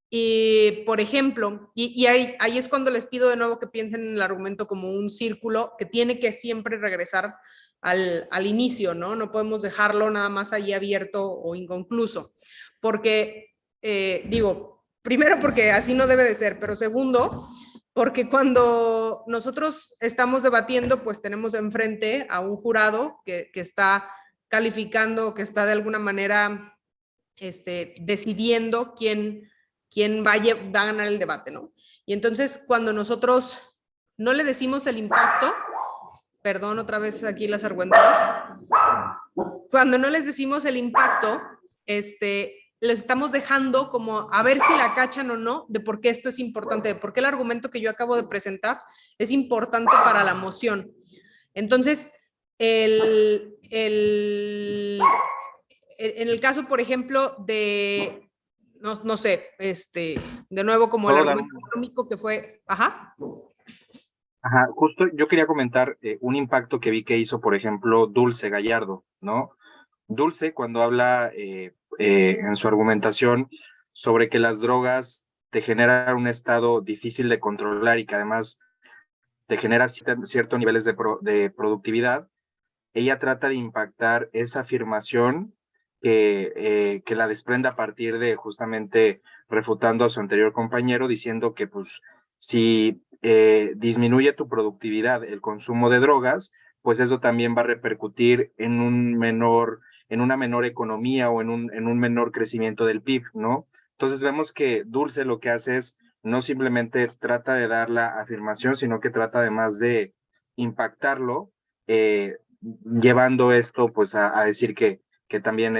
Y, por ejemplo, y ahí es cuando les pido de nuevo que piensen en el argumento como un círculo que tiene que siempre regresar al inicio, ¿no? No podemos dejarlo nada más ahí abierto o inconcluso, porque, primero porque así no debe de ser, pero segundo, porque cuando nosotros estamos debatiendo, pues tenemos enfrente a un jurado que está calificando, que está de alguna manera decidiendo quién va a ganar el debate, ¿no? Y entonces, cuando nosotros no le decimos el impacto, perdón, otra vez aquí las argüentas, cuando no les decimos el impacto, les estamos dejando como a ver si la cachan o no de por qué esto es importante, de por qué el argumento que yo acabo de presentar es importante para la moción. Entonces, en el caso, por ejemplo, de, no sé, de nuevo como el argumento económico que fue, ajá. Ajá, justo yo quería comentar un impacto que vi que hizo, por ejemplo, Dulce Gallardo, ¿no? Dulce, cuando habla en su argumentación sobre que las drogas te genera un estado difícil de controlar y que además te genera ciertos niveles de productividad, ella trata de impactar esa afirmación que la desprende a partir de justamente refutando a su anterior compañero, diciendo que pues si disminuye tu productividad el consumo de drogas, pues eso también va a repercutir en en una menor economía o en un menor crecimiento del PIB, ¿no? Entonces vemos que Dulce lo que hace es no simplemente trata de dar la afirmación, sino que trata además de impactarlo, llevando esto pues a decir que también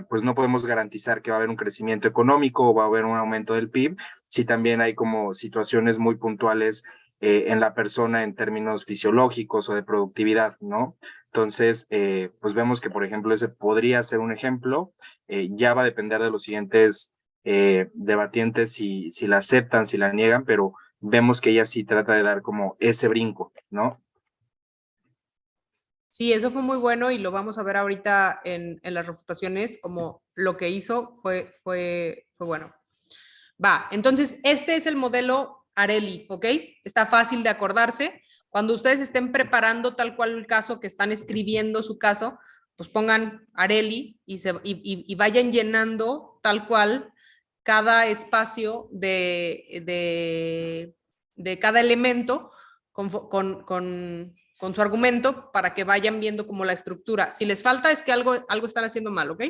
pues no podemos garantizar que va a haber un crecimiento económico o va a haber un aumento del PIB, si también hay como situaciones muy puntuales en la persona en términos fisiológicos o de productividad, ¿no? Entonces, pues vemos que, por ejemplo, ese podría ser un ejemplo, ya va a depender de los siguientes debatientes si la aceptan, si la niegan, pero vemos que ella sí trata de dar como ese brinco, ¿no? Sí, eso fue muy bueno y lo vamos a ver ahorita en las refutaciones, como lo que hizo fue bueno. Va, entonces este es el modelo Areli, ¿ok? Está fácil de acordarse. Cuando ustedes estén preparando tal cual el caso, que están escribiendo su caso, pues pongan Areli y vayan llenando tal cual cada espacio de cada elemento con su argumento para que vayan viendo como la estructura. Si les falta es que algo están haciendo mal, ¿ok?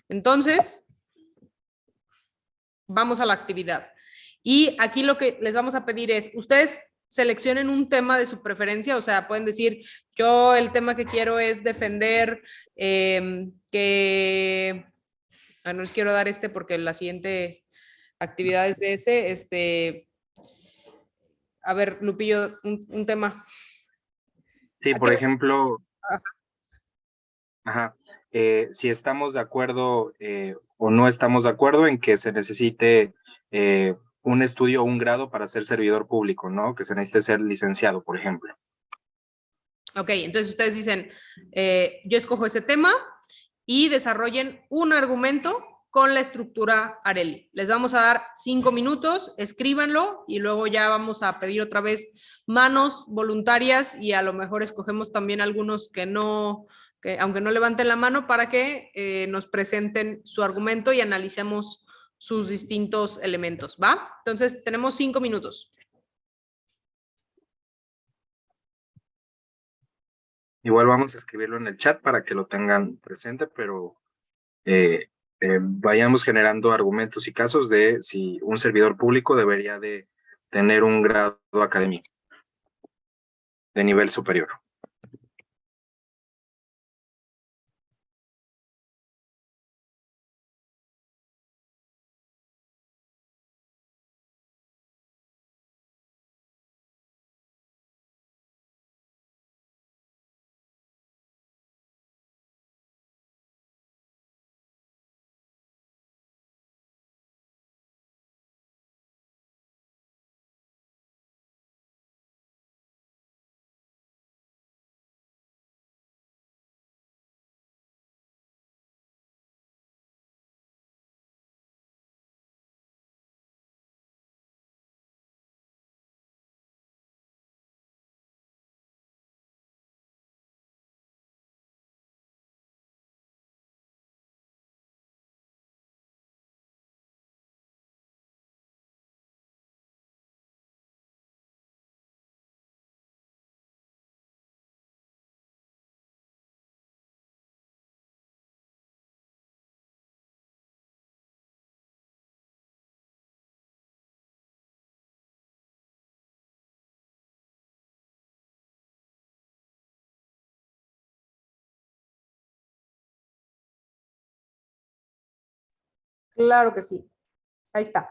Entonces, vamos a la actividad. Y aquí lo que les vamos a pedir es, ustedes seleccionen un tema de su preferencia, o sea, pueden decir, yo el tema que quiero es defender que, no les quiero dar porque la siguiente actividad es de a ver, Lupillo, un tema. Sí, por ejemplo, ajá, si estamos de acuerdo o no estamos de acuerdo en que se necesite un estudio o un grado para ser servidor público, ¿no? Que se necesite ser licenciado, por ejemplo. Ok, entonces ustedes dicen, yo escojo ese tema y desarrollen un argumento con la estructura Areli. Les vamos a dar 5 minutos, escríbanlo y luego ya vamos a pedir otra vez manos voluntarias y a lo mejor escogemos también algunos que aunque no levanten la mano, para que nos presenten su argumento y analicemos sus distintos elementos, ¿va? Entonces tenemos 5 minutos. Igual vamos a escribirlo en el chat para que lo tengan presente, pero vayamos generando argumentos y casos de si un servidor público debería de tener un grado académico de nivel superior. Claro que sí. Ahí está.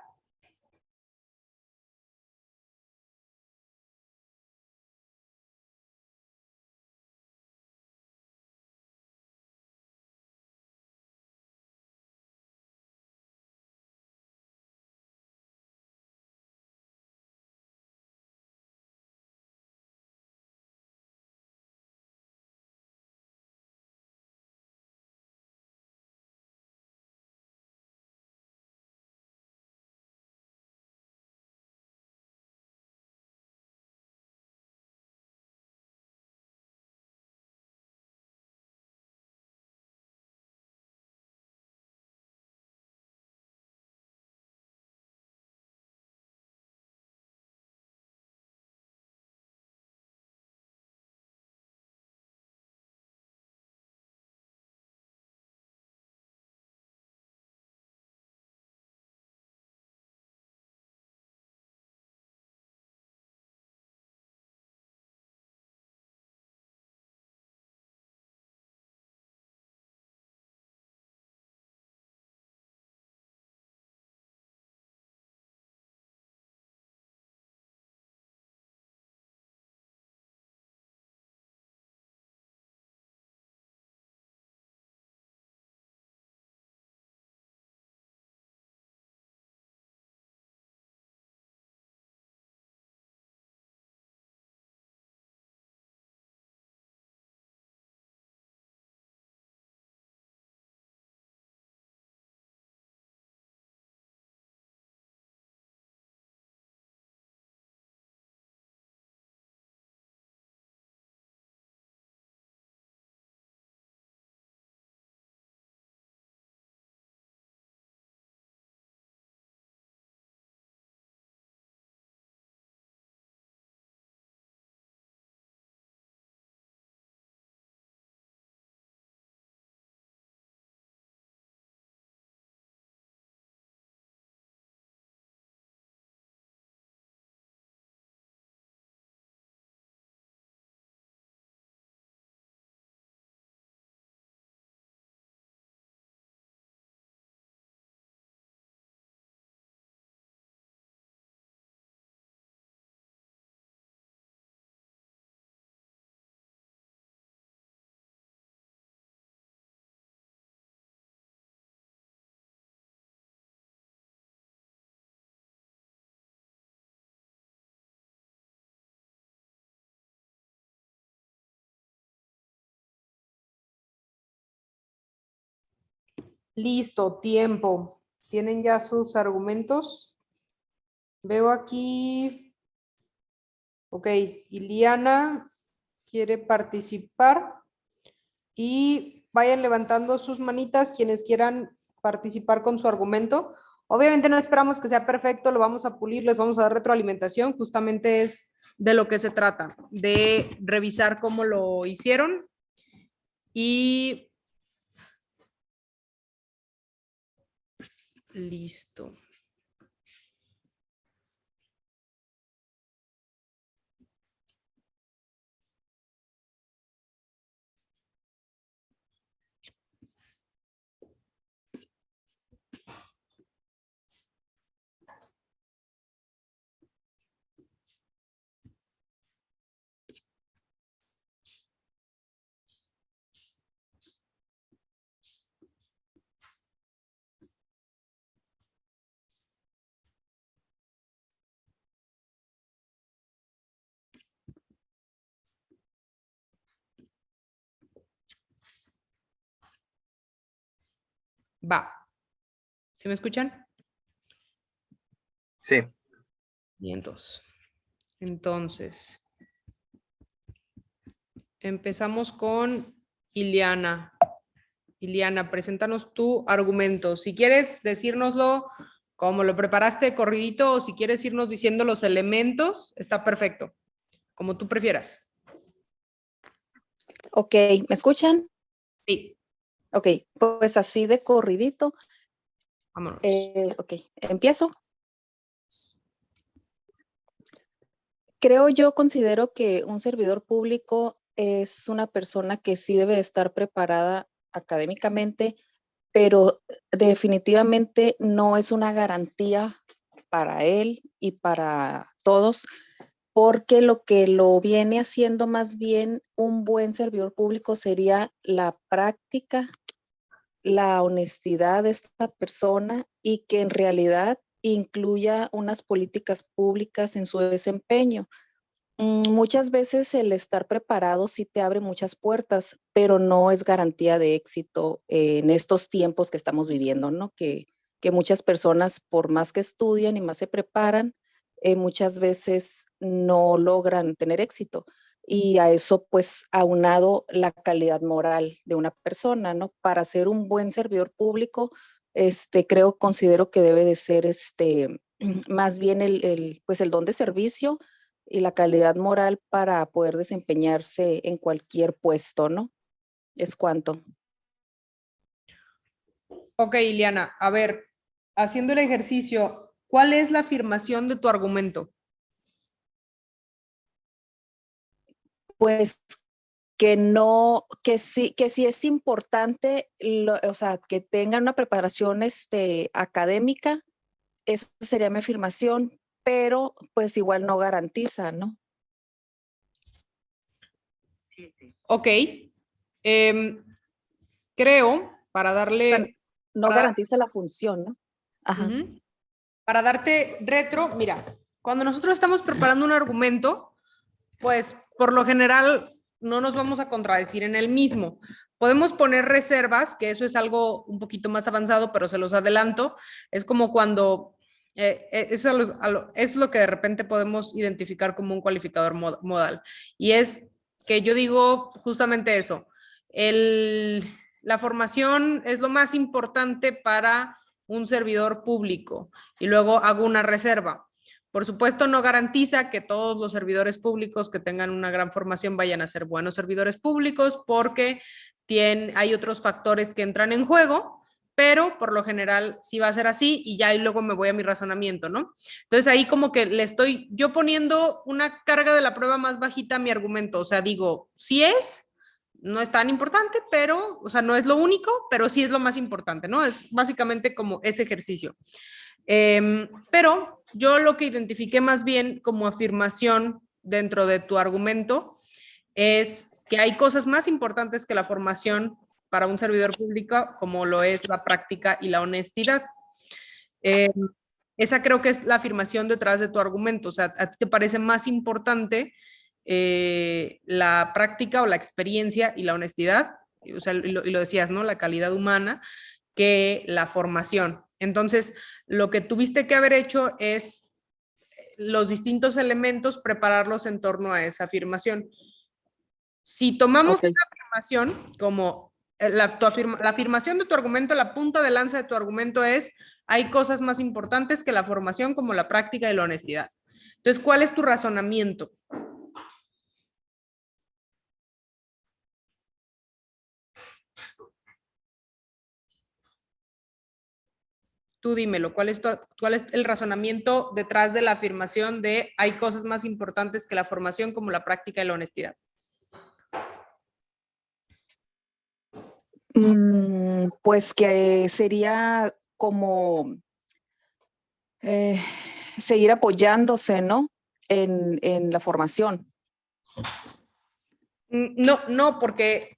Listo, tiempo. ¿Tienen ya sus argumentos? Veo aquí. Ok, Iliana quiere participar y vayan levantando sus manitas quienes quieran participar con su argumento. Obviamente no esperamos que sea perfecto, lo vamos a pulir, les vamos a dar retroalimentación, justamente es de lo que se trata, de revisar cómo lo hicieron y listo. Va. ¿Sí me escuchan? Sí. Bien, entonces, empezamos con Iliana. Iliana, preséntanos tu argumento. Si quieres decírnoslo como lo preparaste de corridito o si quieres irnos diciendo los elementos, está perfecto. Como tú prefieras. Ok, ¿me escuchan? Sí. Ok, pues así de corridito. Vámonos. Ok, empiezo. Considero que un servidor público es una persona que sí debe estar preparada académicamente, pero definitivamente no es una garantía para él y para todos, porque lo que lo viene haciendo más bien un buen servidor público sería la práctica, la honestidad de esta persona y que en realidad incluya unas políticas públicas en su desempeño. Muchas veces el estar preparado sí te abre muchas puertas, pero no es garantía de éxito en estos tiempos que estamos viviendo, ¿no? Que muchas personas, por más que estudian y más se preparan, muchas veces no logran tener éxito. Y a eso, pues, aunado la calidad moral de una persona, ¿no? Para ser un buen servidor público, considero que debe de ser, más bien pues, el don de servicio y la calidad moral para poder desempeñarse en cualquier puesto, ¿no? Es cuanto. Ok, Iliana, a ver, haciendo el ejercicio, ¿cuál es la afirmación de tu argumento? Pues que no, que sí es importante, o sea, que tengan una preparación académica, esa sería mi afirmación, pero pues igual no garantiza, ¿no? Ok. Creo, para darle... No garantiza la función, ¿no? Ajá. Para darte retro, mira, cuando nosotros estamos preparando un argumento, pues por lo general no nos vamos a contradecir en el mismo. Podemos poner reservas, que eso es algo un poquito más avanzado, pero se los adelanto. Es como cuando, eso es lo que de repente podemos identificar como un cualificador modal. Y es que yo digo justamente eso. La formación es lo más importante para un servidor público. Y luego hago una reserva. Por supuesto, no garantiza que todos los servidores públicos que tengan una gran formación vayan a ser buenos servidores públicos porque hay otros factores que entran en juego, pero por lo general sí va a ser así y ya y luego me voy a mi razonamiento, ¿no? Entonces ahí como que le estoy yo poniendo una carga de la prueba más bajita a mi argumento, o sea, digo, sí es, no es tan importante, pero, o sea, no es lo único, pero sí es lo más importante, ¿no? Es básicamente como ese ejercicio. Pero yo lo que identifiqué más bien como afirmación dentro de tu argumento es que hay cosas más importantes que la formación para un servidor público, como lo es la práctica y la honestidad. Esa creo que es la afirmación detrás de tu argumento. O sea, ¿a ti te parece más importante la práctica o la experiencia y la honestidad? O sea, y lo decías, ¿no? La calidad humana. que la formación. Entonces, lo que tuviste que haber hecho es los distintos elementos, prepararlos en torno a esa afirmación. Si tomamos Ok. esa afirmación como la afirmación de tu argumento, la punta de lanza de tu argumento es, hay cosas más importantes que la formación como la práctica y la honestidad. Entonces, ¿cuál es tu razonamiento? Tú dímelo, ¿cuál es el razonamiento detrás de la afirmación de hay cosas más importantes que la formación como la práctica y la honestidad? Pues que sería como seguir apoyándose, ¿no? En la formación. No, porque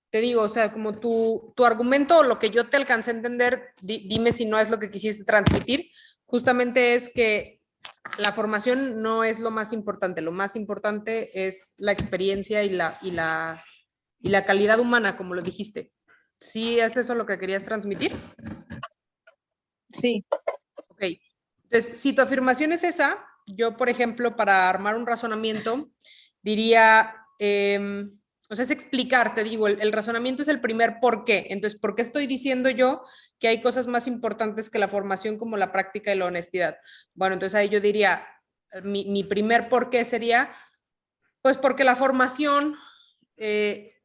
te digo, o sea, como tu argumento, lo que yo te alcancé a entender, dime si no es lo que quisiste transmitir, justamente es que la formación no es lo más importante es la experiencia y la calidad humana, como lo dijiste. ¿Sí es eso lo que querías transmitir? Sí. Ok. Entonces, si tu afirmación es esa, yo, por ejemplo, para armar un razonamiento, diría, o sea, es explicar, te digo, el razonamiento es el primer por qué. Entonces, ¿por qué estoy diciendo yo que hay cosas más importantes que la formación como la práctica y la honestidad? Bueno, entonces ahí yo diría, mi primer por qué sería, pues porque la formación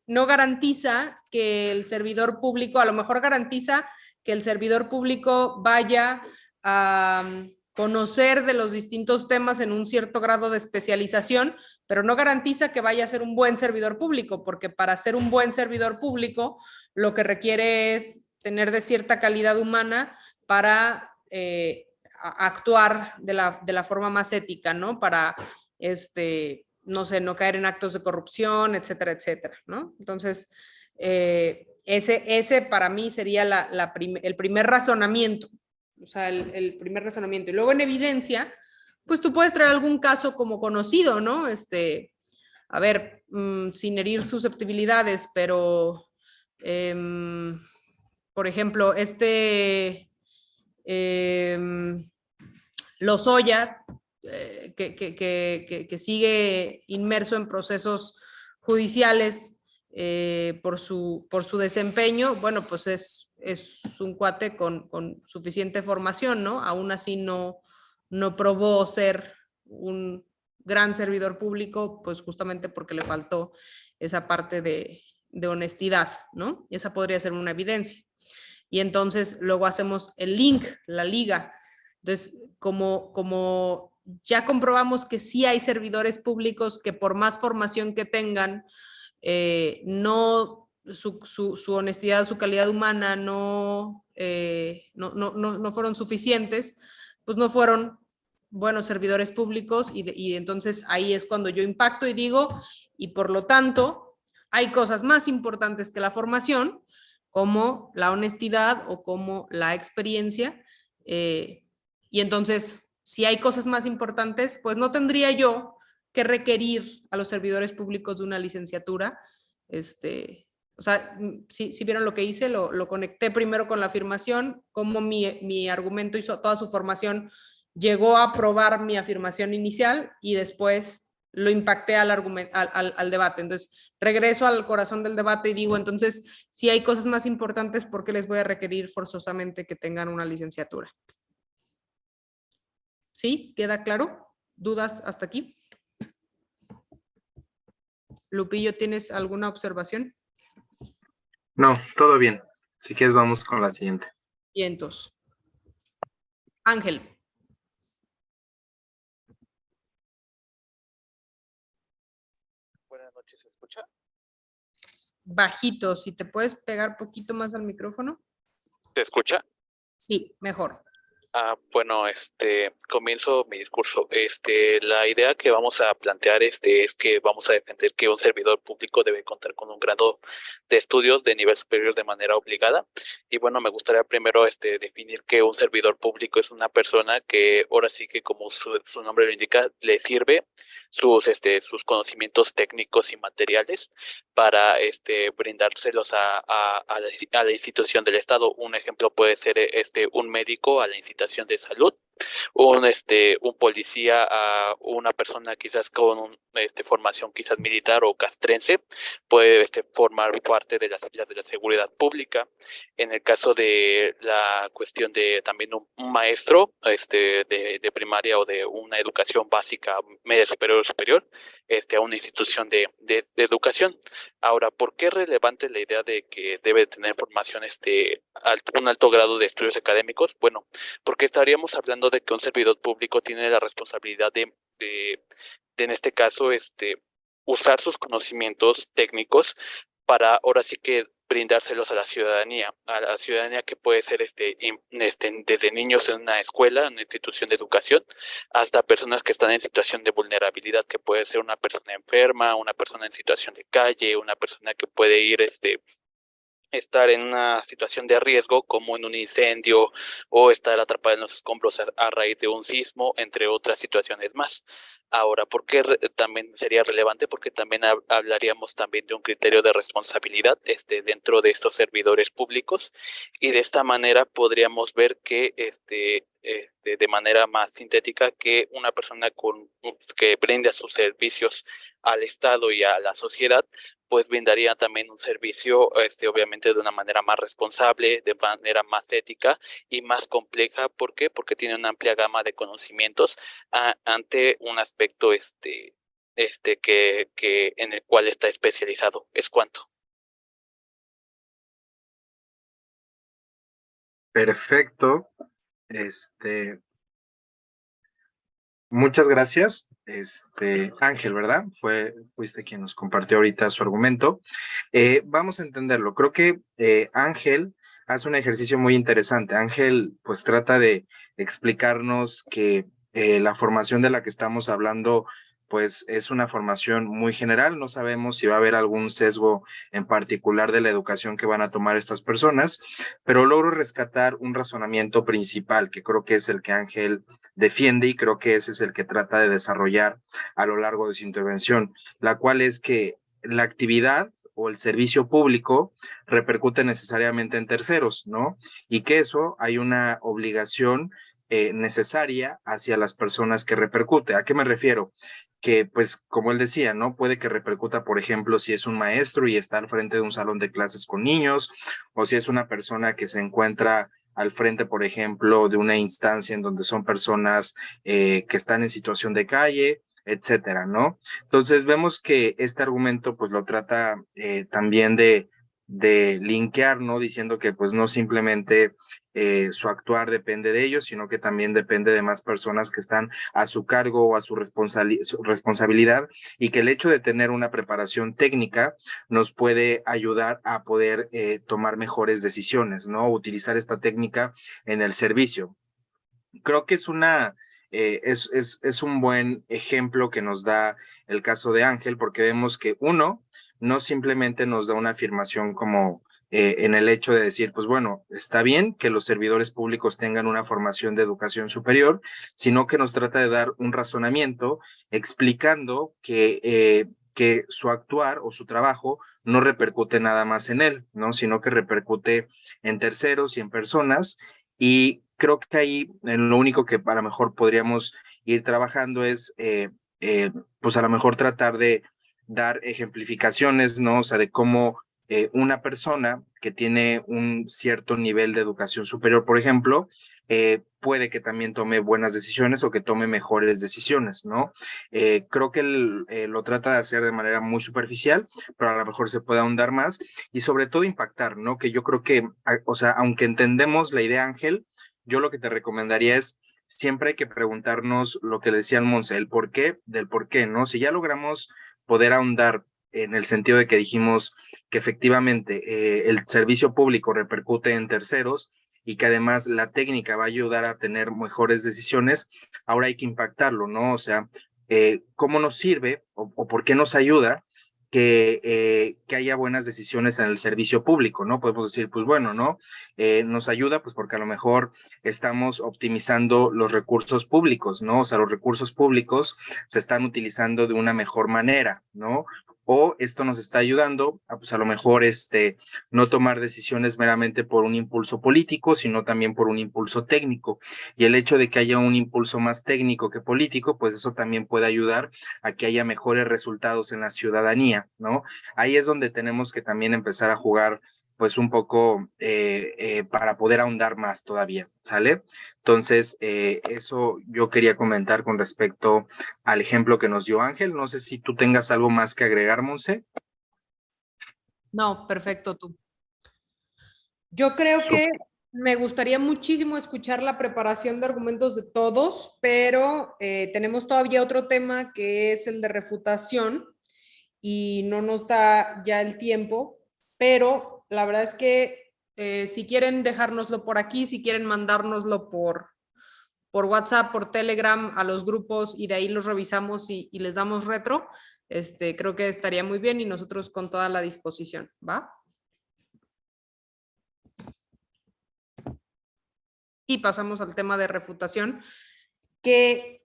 no garantiza que el servidor público, a lo mejor garantiza que el servidor público vaya a conocer de los distintos temas en un cierto grado de especialización, pero no garantiza que vaya a ser un buen servidor público, porque para ser un buen servidor público lo que requiere es tener de cierta calidad humana para actuar de la forma más ética, ¿no? Para, no sé, no caer en actos de corrupción, etcétera, etcétera, ¿no? Entonces, ese para mí sería el primer razonamiento, o sea, el primer razonamiento. Y luego en evidencia, pues tú puedes traer algún caso como conocido, ¿no? A ver, sin herir susceptibilidades, pero, por ejemplo, Lozoya, que sigue inmerso en procesos judiciales por su desempeño, bueno, pues es un cuate con suficiente formación, ¿no? Aún así no probó ser un gran servidor público, pues justamente porque le faltó esa parte de honestidad, ¿no? Esa podría ser una evidencia. Y entonces luego hacemos el link, la liga. Entonces, como ya comprobamos que sí hay servidores públicos que por más formación que tengan, no su honestidad, su calidad humana no fueron suficientes, pues no fueron buenos servidores públicos y entonces ahí es cuando yo impacto y digo, y por lo tanto, hay cosas más importantes que la formación, como la honestidad o como la experiencia, y entonces, si hay cosas más importantes, pues no tendría yo que requerir a los servidores públicos de una licenciatura. O sea, si vieron lo que hice, lo conecté primero con la afirmación, cómo mi argumento hizo toda su formación, llegó a probar mi afirmación inicial y después lo impacté al debate. Entonces, regreso al corazón del debate y digo, entonces, si hay cosas más importantes, ¿por qué les voy a requerir forzosamente que tengan una licenciatura? ¿Sí? ¿Queda claro? ¿Dudas hasta aquí? Lupillo, ¿tienes alguna observación? No, todo bien. Si quieres, vamos con la siguiente. Y entonces, Ángel. Buenas noches, ¿se escucha? Bajito, si te puedes pegar poquito más al micrófono. ¿Se escucha? Sí, mejor. Bueno, comienzo mi discurso. La idea que vamos a plantear, es que vamos a defender que un servidor público debe contar con un grado de estudios de nivel superior de manera obligada. Y bueno, me gustaría primero, definir que un servidor público es una persona que ahora sí que, como su nombre lo indica, le sirve sus conocimientos técnicos y materiales para brindárselos a la institución del Estado. Un ejemplo puede ser un médico a la institución de salud, un policía a una persona quizás con formación quizás militar o castrense, puede formar parte de las filas de la seguridad pública. En el caso de la cuestión de también un maestro de primaria o de una educación básica, media superior o superior, a una institución de educación. Ahora, ¿por qué es relevante la idea de que debe tener formación un alto grado de estudios académicos? Bueno, porque estaríamos hablando de que un servidor público tiene la responsabilidad de en este caso, usar sus conocimientos técnicos para ahora sí que brindárselos a la ciudadanía que puede ser desde niños en una escuela, en una institución de educación, hasta personas que están en situación de vulnerabilidad, que puede ser una persona enferma, una persona en situación de calle, una persona que puede ir estar en una situación de riesgo como en un incendio o estar atrapada en los escombros a raíz de un sismo, entre otras situaciones más. Ahora, ¿por qué también sería relevante? Porque también hablaríamos también de un criterio de responsabilidad dentro de estos servidores públicos, y de esta manera podríamos ver que de manera más sintética, que una persona que brinda sus servicios al Estado y a la sociedad, pues brindaría también un servicio, obviamente de una manera más responsable, de manera más ética y más compleja. ¿Por qué? Porque tiene una amplia gama de conocimientos ante un aspecto que en el cual está especializado. ¿Es cuanto? Perfecto. Muchas gracias. Ángel, ¿verdad? Fuiste quien nos compartió ahorita su argumento. Vamos a entenderlo. Creo que Ángel hace un ejercicio muy interesante. Ángel, pues trata de explicarnos que la formación de la que estamos hablando, pues es una formación muy general. No sabemos si va a haber algún sesgo en particular de la educación que van a tomar estas personas, pero logro rescatar un razonamiento principal, que creo que es el que Ángel defiende, y creo que ese es el que trata de desarrollar a lo largo de su intervención, la cual es que la actividad o el servicio público repercute necesariamente en terceros, ¿no? Y que eso hay una obligación necesaria hacia las personas que repercute. ¿A qué me refiero? Que, pues, como él decía, ¿no? Puede que repercuta, por ejemplo, si es un maestro y está al frente de un salón de clases con niños, o si es una persona que se encuentra al frente, por ejemplo, de una instancia en donde son personas que están en situación de calle, etcétera, ¿no? Entonces vemos que este argumento pues lo trata también de linkear, ¿no? Diciendo que pues no simplemente su actuar depende de ellos, sino que también depende de más personas que están a su cargo o a su responsabilidad, y que el hecho de tener una preparación técnica nos puede ayudar a poder tomar mejores decisiones, ¿no? Utilizar esta técnica en el servicio. Creo que es es un buen ejemplo que nos da el caso de Ángel, porque vemos que uno no simplemente nos da una afirmación como en el hecho de decir, pues bueno, está bien que los servidores públicos tengan una formación de educación superior, sino que nos trata de dar un razonamiento explicando que su actuar o su trabajo no repercute nada más en él, ¿no? Sino que repercute en terceros y en personas. Y creo que ahí lo único que a lo mejor podríamos ir trabajando es, pues a lo mejor tratar de dar ejemplificaciones, ¿no? O sea, de cómo una persona que tiene un cierto nivel de educación superior, por ejemplo, puede que también tome buenas decisiones o que tome mejores decisiones, ¿no? Creo que él lo trata de hacer de manera muy superficial, pero a lo mejor se puede ahondar más y sobre todo impactar, ¿no? Que yo creo que, o sea, aunque entendemos la idea, Ángel, yo lo que te recomendaría es siempre hay que preguntarnos lo que decía Monse, el por qué del por qué, ¿no? Si ya logramos poder ahondar en el sentido de que dijimos que efectivamente el servicio público repercute en terceros y que además la técnica va a ayudar a tener mejores decisiones, ahora hay que impactarlo, ¿no? O sea, ¿cómo nos sirve o por qué nos ayuda que haya buenas decisiones en el servicio público, ¿no? Podemos decir, pues bueno, ¿no? Nos ayuda, pues porque a lo mejor estamos optimizando los recursos públicos, ¿no? O sea, los recursos públicos se están utilizando de una mejor manera, ¿no? O esto nos está ayudando a, pues a lo mejor, no tomar decisiones meramente por un impulso político, sino también por un impulso técnico. Y el hecho de que haya un impulso más técnico que político, pues eso también puede ayudar a que haya mejores resultados en la ciudadanía, ¿no? Ahí es donde tenemos que también empezar a jugar pues un poco para poder ahondar más todavía, ¿sale? Entonces, eso yo quería comentar con respecto al ejemplo que nos dio Ángel. No sé si tú tengas algo más que agregar, Monse. No, perfecto tú. Yo creo que me gustaría muchísimo escuchar la preparación de argumentos de todos, pero tenemos todavía otro tema que es el de refutación y no nos da ya el tiempo, pero la verdad es que si quieren dejárnoslo por aquí, si quieren mandárnoslo por WhatsApp, por Telegram, a los grupos y de ahí los revisamos y les damos retro, creo que estaría muy bien y nosotros con toda la disposición, ¿va? Y pasamos al tema de refutación, que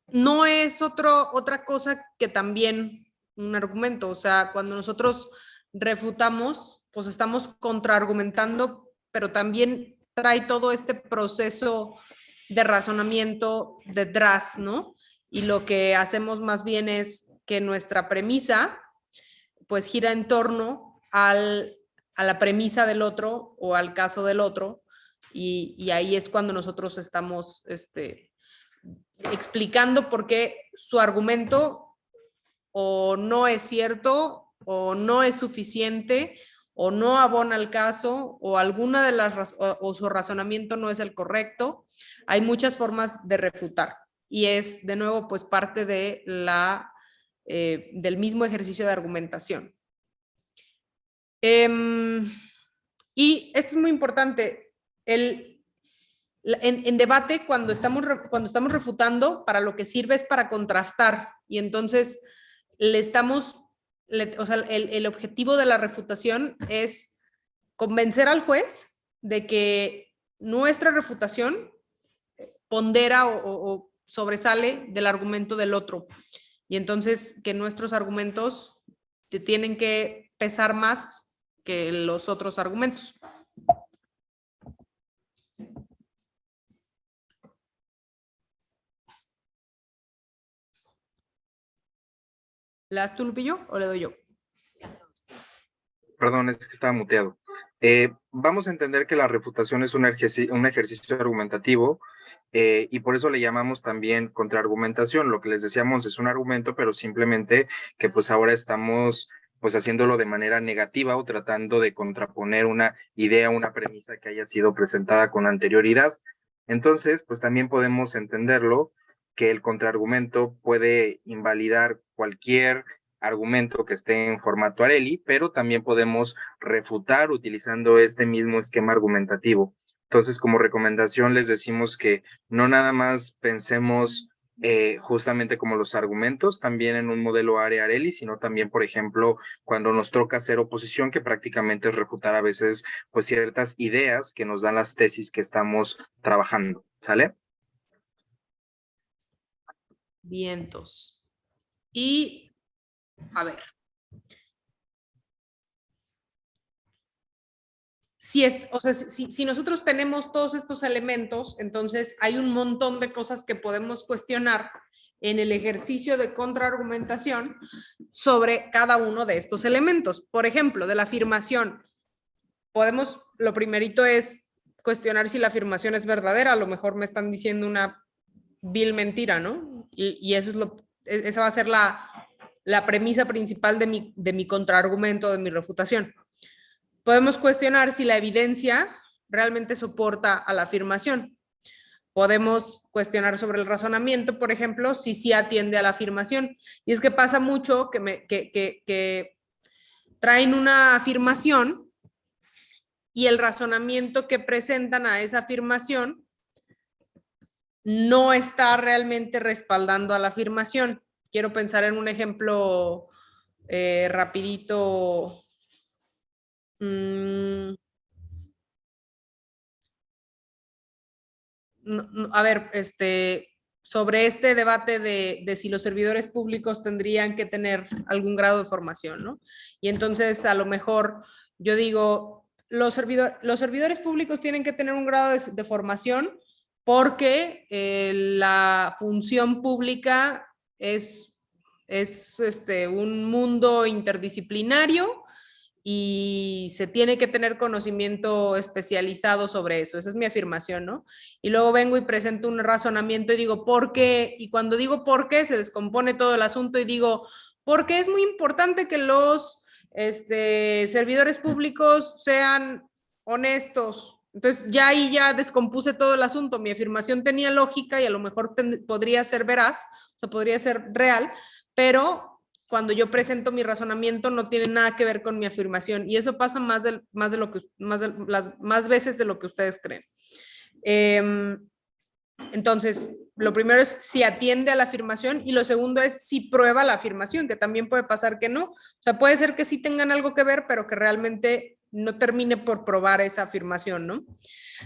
no es otra cosa que también un argumento. O sea, cuando nosotros refutamos, pues estamos contraargumentando, pero también trae todo este proceso de razonamiento detrás, ¿no? Y lo que hacemos más bien es que nuestra premisa, pues gira en torno a la premisa del otro o al caso del otro, y ahí es cuando nosotros estamos explicando por qué su argumento o no es cierto o no es suficiente o no abona el caso o alguna de las o su razonamiento no es el correcto. Hay muchas formas de refutar y es de nuevo pues parte de del mismo ejercicio de argumentación. Y esto es muy importante. En debate, cuando estamos refutando, para lo que sirve es para contrastar. Y entonces o sea, el objetivo de la refutación es convencer al juez de que nuestra refutación pondera o sobresale del argumento del otro. Y entonces que nuestros argumentos tienen que pesar más que los otros argumentos. ¿Le das tú, Lupillo, o le doy yo? Perdón, es que estaba muteado. Vamos a entender que la refutación es un ejercicio argumentativo y por eso le llamamos también contraargumentación. Lo que les decíamos es un argumento, pero simplemente que pues ahora estamos pues haciéndolo de manera negativa o tratando de contraponer una idea, una premisa que haya sido presentada con anterioridad. Entonces, pues también podemos entenderlo que el contraargumento puede invalidar cualquier argumento que esté en formato Areli, pero también podemos refutar utilizando este mismo esquema argumentativo. Entonces, como recomendación, les decimos que no nada más pensemos justamente como los argumentos, también en un modelo Areli, sino también, por ejemplo, cuando nos toca hacer oposición, que prácticamente es refutar a veces pues ciertas ideas que nos dan las tesis que estamos trabajando, ¿sale? Vientos. Y, a ver. Si nosotros tenemos todos estos elementos, entonces hay un montón de cosas que podemos cuestionar en el ejercicio de contraargumentación sobre cada uno de estos elementos. Por ejemplo, de la afirmación, lo primerito es cuestionar si la afirmación es verdadera. A lo mejor me están diciendo una vil mentira, ¿no? Y eso esa va a ser la premisa principal de mi contraargumento, de mi refutación. Podemos cuestionar si la evidencia realmente soporta a la afirmación. Podemos cuestionar sobre el razonamiento, por ejemplo, si sí atiende a la afirmación. Y es que pasa mucho que traen una afirmación y el razonamiento que presentan a esa afirmación no está realmente respaldando a la afirmación. Quiero pensar en un ejemplo rapidito. A ver, sobre este debate de si los servidores públicos tendrían que tener algún grado de formación, ¿no? Y entonces a lo mejor yo digo, los servidores públicos tienen que tener un grado de formación porque la función pública es un mundo interdisciplinario y se tiene que tener conocimiento especializado sobre eso. Esa es mi afirmación, ¿no? Y luego vengo y presento un razonamiento y digo, ¿por qué? Y cuando digo por qué, se descompone todo el asunto y digo, porque es muy importante que los servidores públicos sean honestos. Entonces ya ahí ya descompuse todo el asunto. Mi afirmación tenía lógica y a lo mejor podría ser veraz, o sea, podría ser real, pero cuando yo presento mi razonamiento no tiene nada que ver con mi afirmación y eso pasa más veces de lo que ustedes creen. Entonces, lo primero es si atiende a la afirmación y lo segundo es si prueba la afirmación, que también puede pasar que no. O sea, puede ser que sí tengan algo que ver, pero que realmente no termine por probar esa afirmación, ¿no?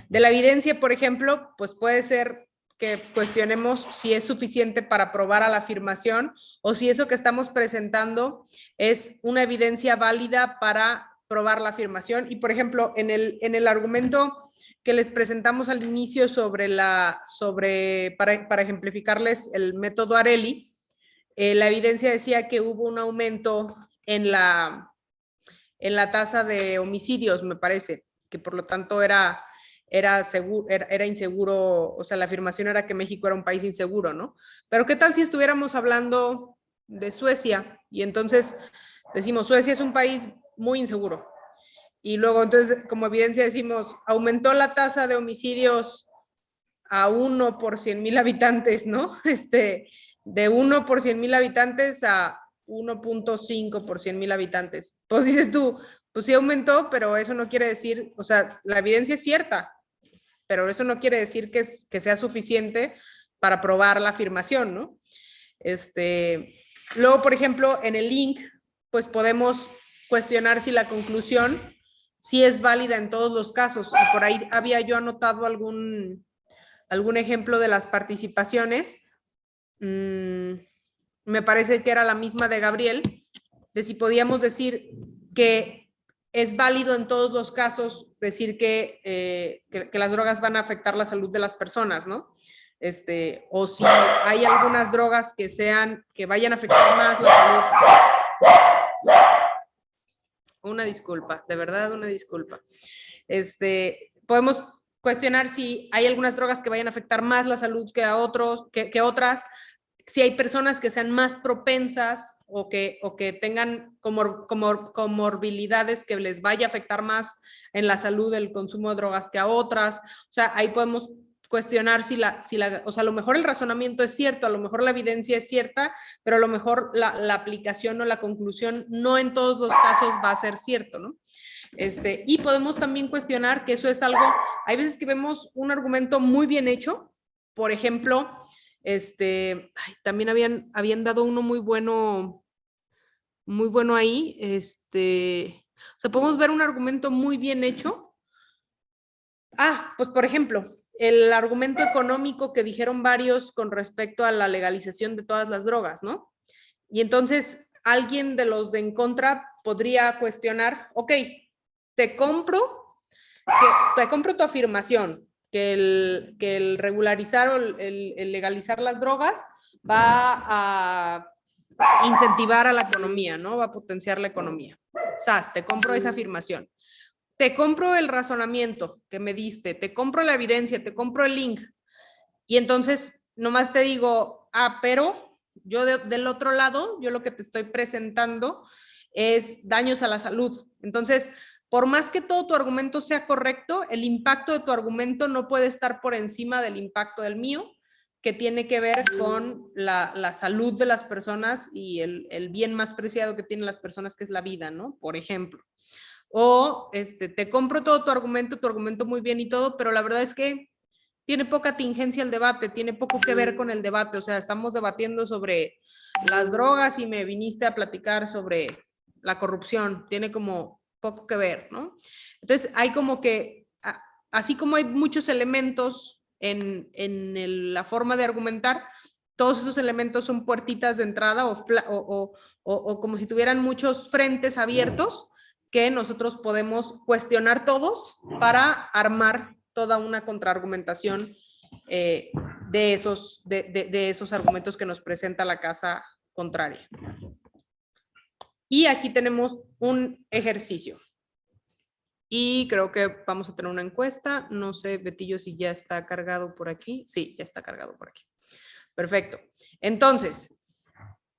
De la evidencia, por ejemplo, pues puede ser que cuestionemos si es suficiente para probar a la afirmación o si eso que estamos presentando es una evidencia válida para probar la afirmación. Y, por ejemplo, en el argumento que les presentamos al inicio para ejemplificarles el método Areli, la evidencia decía que hubo un aumento en la tasa de homicidios, me parece, que por lo tanto era inseguro, o sea, la afirmación era que México era un país inseguro, ¿no? Pero ¿qué tal si estuviéramos hablando de Suecia? Y entonces decimos, Suecia es un país muy inseguro. Y luego entonces como evidencia decimos, aumentó la tasa de homicidios a 1 por 100,000 habitantes, ¿no? De 1 por 100,000 habitantes a 1.5 por 100,000 habitantes. Pues dices tú, pues sí aumentó, pero eso no quiere decir, o sea, la evidencia es cierta, pero eso no quiere decir que sea suficiente para probar la afirmación, ¿no? Luego, por ejemplo, en el link, pues podemos cuestionar si la conclusión sí es válida en todos los casos. Y por ahí había yo anotado algún ejemplo de las participaciones. Me parece que era la misma de Gabriel, de si podíamos decir que es válido en todos los casos decir que las drogas van a afectar la salud de las personas, ¿no? O si hay algunas drogas que vayan a afectar más la salud. Una disculpa, de verdad, una disculpa. Podemos cuestionar si hay algunas drogas que vayan a afectar más la salud que otras, si hay personas que sean más propensas o que tengan comorbilidades que les vaya a afectar más en la salud el consumo de drogas que a otras. O sea, ahí podemos cuestionar o sea, a lo mejor el razonamiento es cierto, a lo mejor la evidencia es cierta, pero a lo mejor la aplicación o la conclusión no en todos los casos va a ser cierto, ¿no? Y podemos también cuestionar que eso es algo, hay veces que vemos un argumento muy bien hecho, por ejemplo, también habían dado uno muy bueno ahí, o sea, podemos ver un argumento muy bien hecho. Pues por ejemplo, el argumento económico que dijeron varios con respecto a la legalización de todas las drogas, ¿no? Y entonces alguien de los de en contra podría cuestionar, ok, te compro tu afirmación, que el regularizar o el legalizar las drogas va a incentivar a la economía, ¿no? Va a potenciar la economía. Te compro esa afirmación. Te compro el razonamiento que me diste, te compro la evidencia, te compro el link. Y entonces nomás te digo, pero yo del otro lado, yo lo que te estoy presentando es daños a la salud. Entonces, por más que todo tu argumento sea correcto, el impacto de tu argumento no puede estar por encima del impacto del mío, que tiene que ver con la salud de las personas y el bien más preciado que tienen las personas, que es la vida, ¿no? Por ejemplo. O te compro todo tu argumento muy bien y todo, pero la verdad es que tiene poca tingencia el debate, tiene poco que ver con el debate, o sea, estamos debatiendo sobre las drogas y me viniste a platicar sobre la corrupción, tiene como poco que ver, ¿no? Entonces, hay como que, así como hay muchos elementos en la forma de argumentar, todos esos elementos son puertitas de entrada o como si tuvieran muchos frentes abiertos que nosotros podemos cuestionar todos para armar toda una contraargumentación de esos argumentos que nos presenta la casa contraria. Y aquí tenemos un ejercicio. Y creo que vamos a tener una encuesta. No sé, Betillo, si ya está cargado por aquí. Sí, ya está cargado por aquí. Perfecto. Entonces,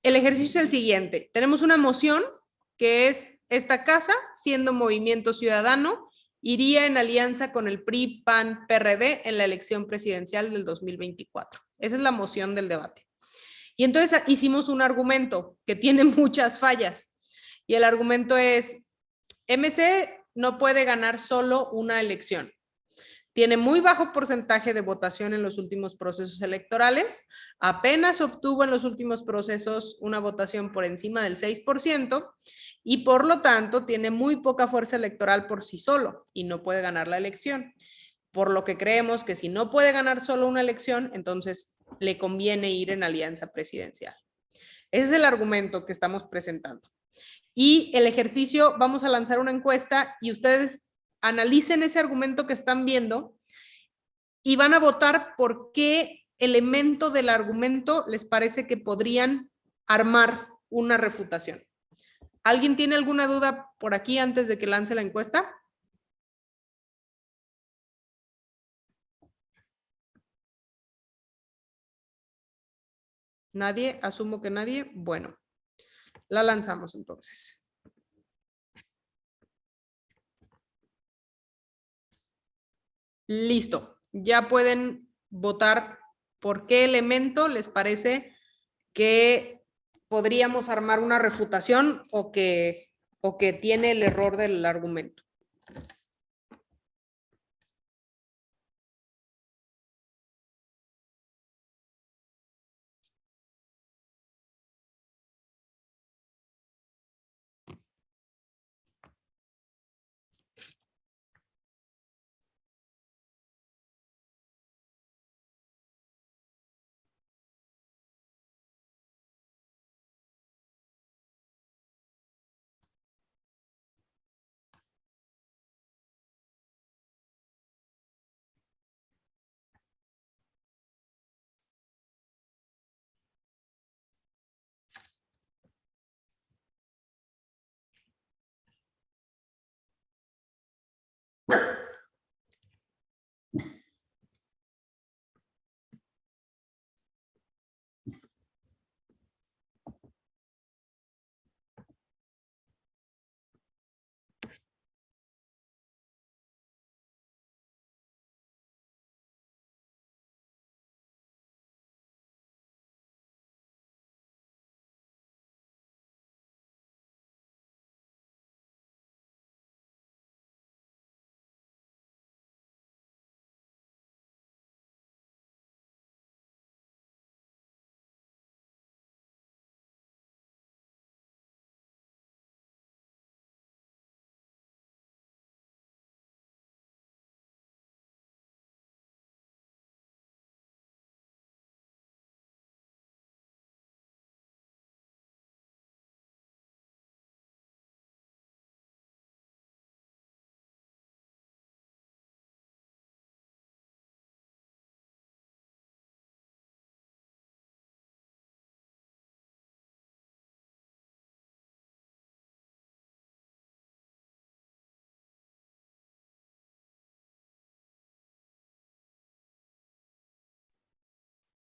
el ejercicio es el siguiente. Tenemos una moción que es: esta casa, siendo Movimiento Ciudadano, iría en alianza con el PRI, PAN, PRD en la elección presidencial del 2024. Esa es la moción del debate. Y entonces hicimos un argumento que tiene muchas fallas. Y el argumento es: MC no puede ganar solo una elección. Tiene muy bajo porcentaje de votación en los últimos procesos electorales. Apenas obtuvo en los últimos procesos una votación por encima del 6% y por lo tanto tiene muy poca fuerza electoral por sí solo y no puede ganar la elección. Por lo que creemos que si no puede ganar solo una elección, entonces le conviene ir en alianza presidencial. Ese es el argumento que estamos presentando. Y el ejercicio, vamos a lanzar una encuesta y ustedes analicen ese argumento que están viendo y van a votar por qué elemento del argumento les parece que podrían armar una refutación. ¿Alguien tiene alguna duda por aquí antes de que lance la encuesta? ¿Nadie? Asumo que nadie. Bueno, la lanzamos entonces. Listo. Ya pueden votar por qué elemento les parece que podríamos armar una refutación o que tiene el error del argumento.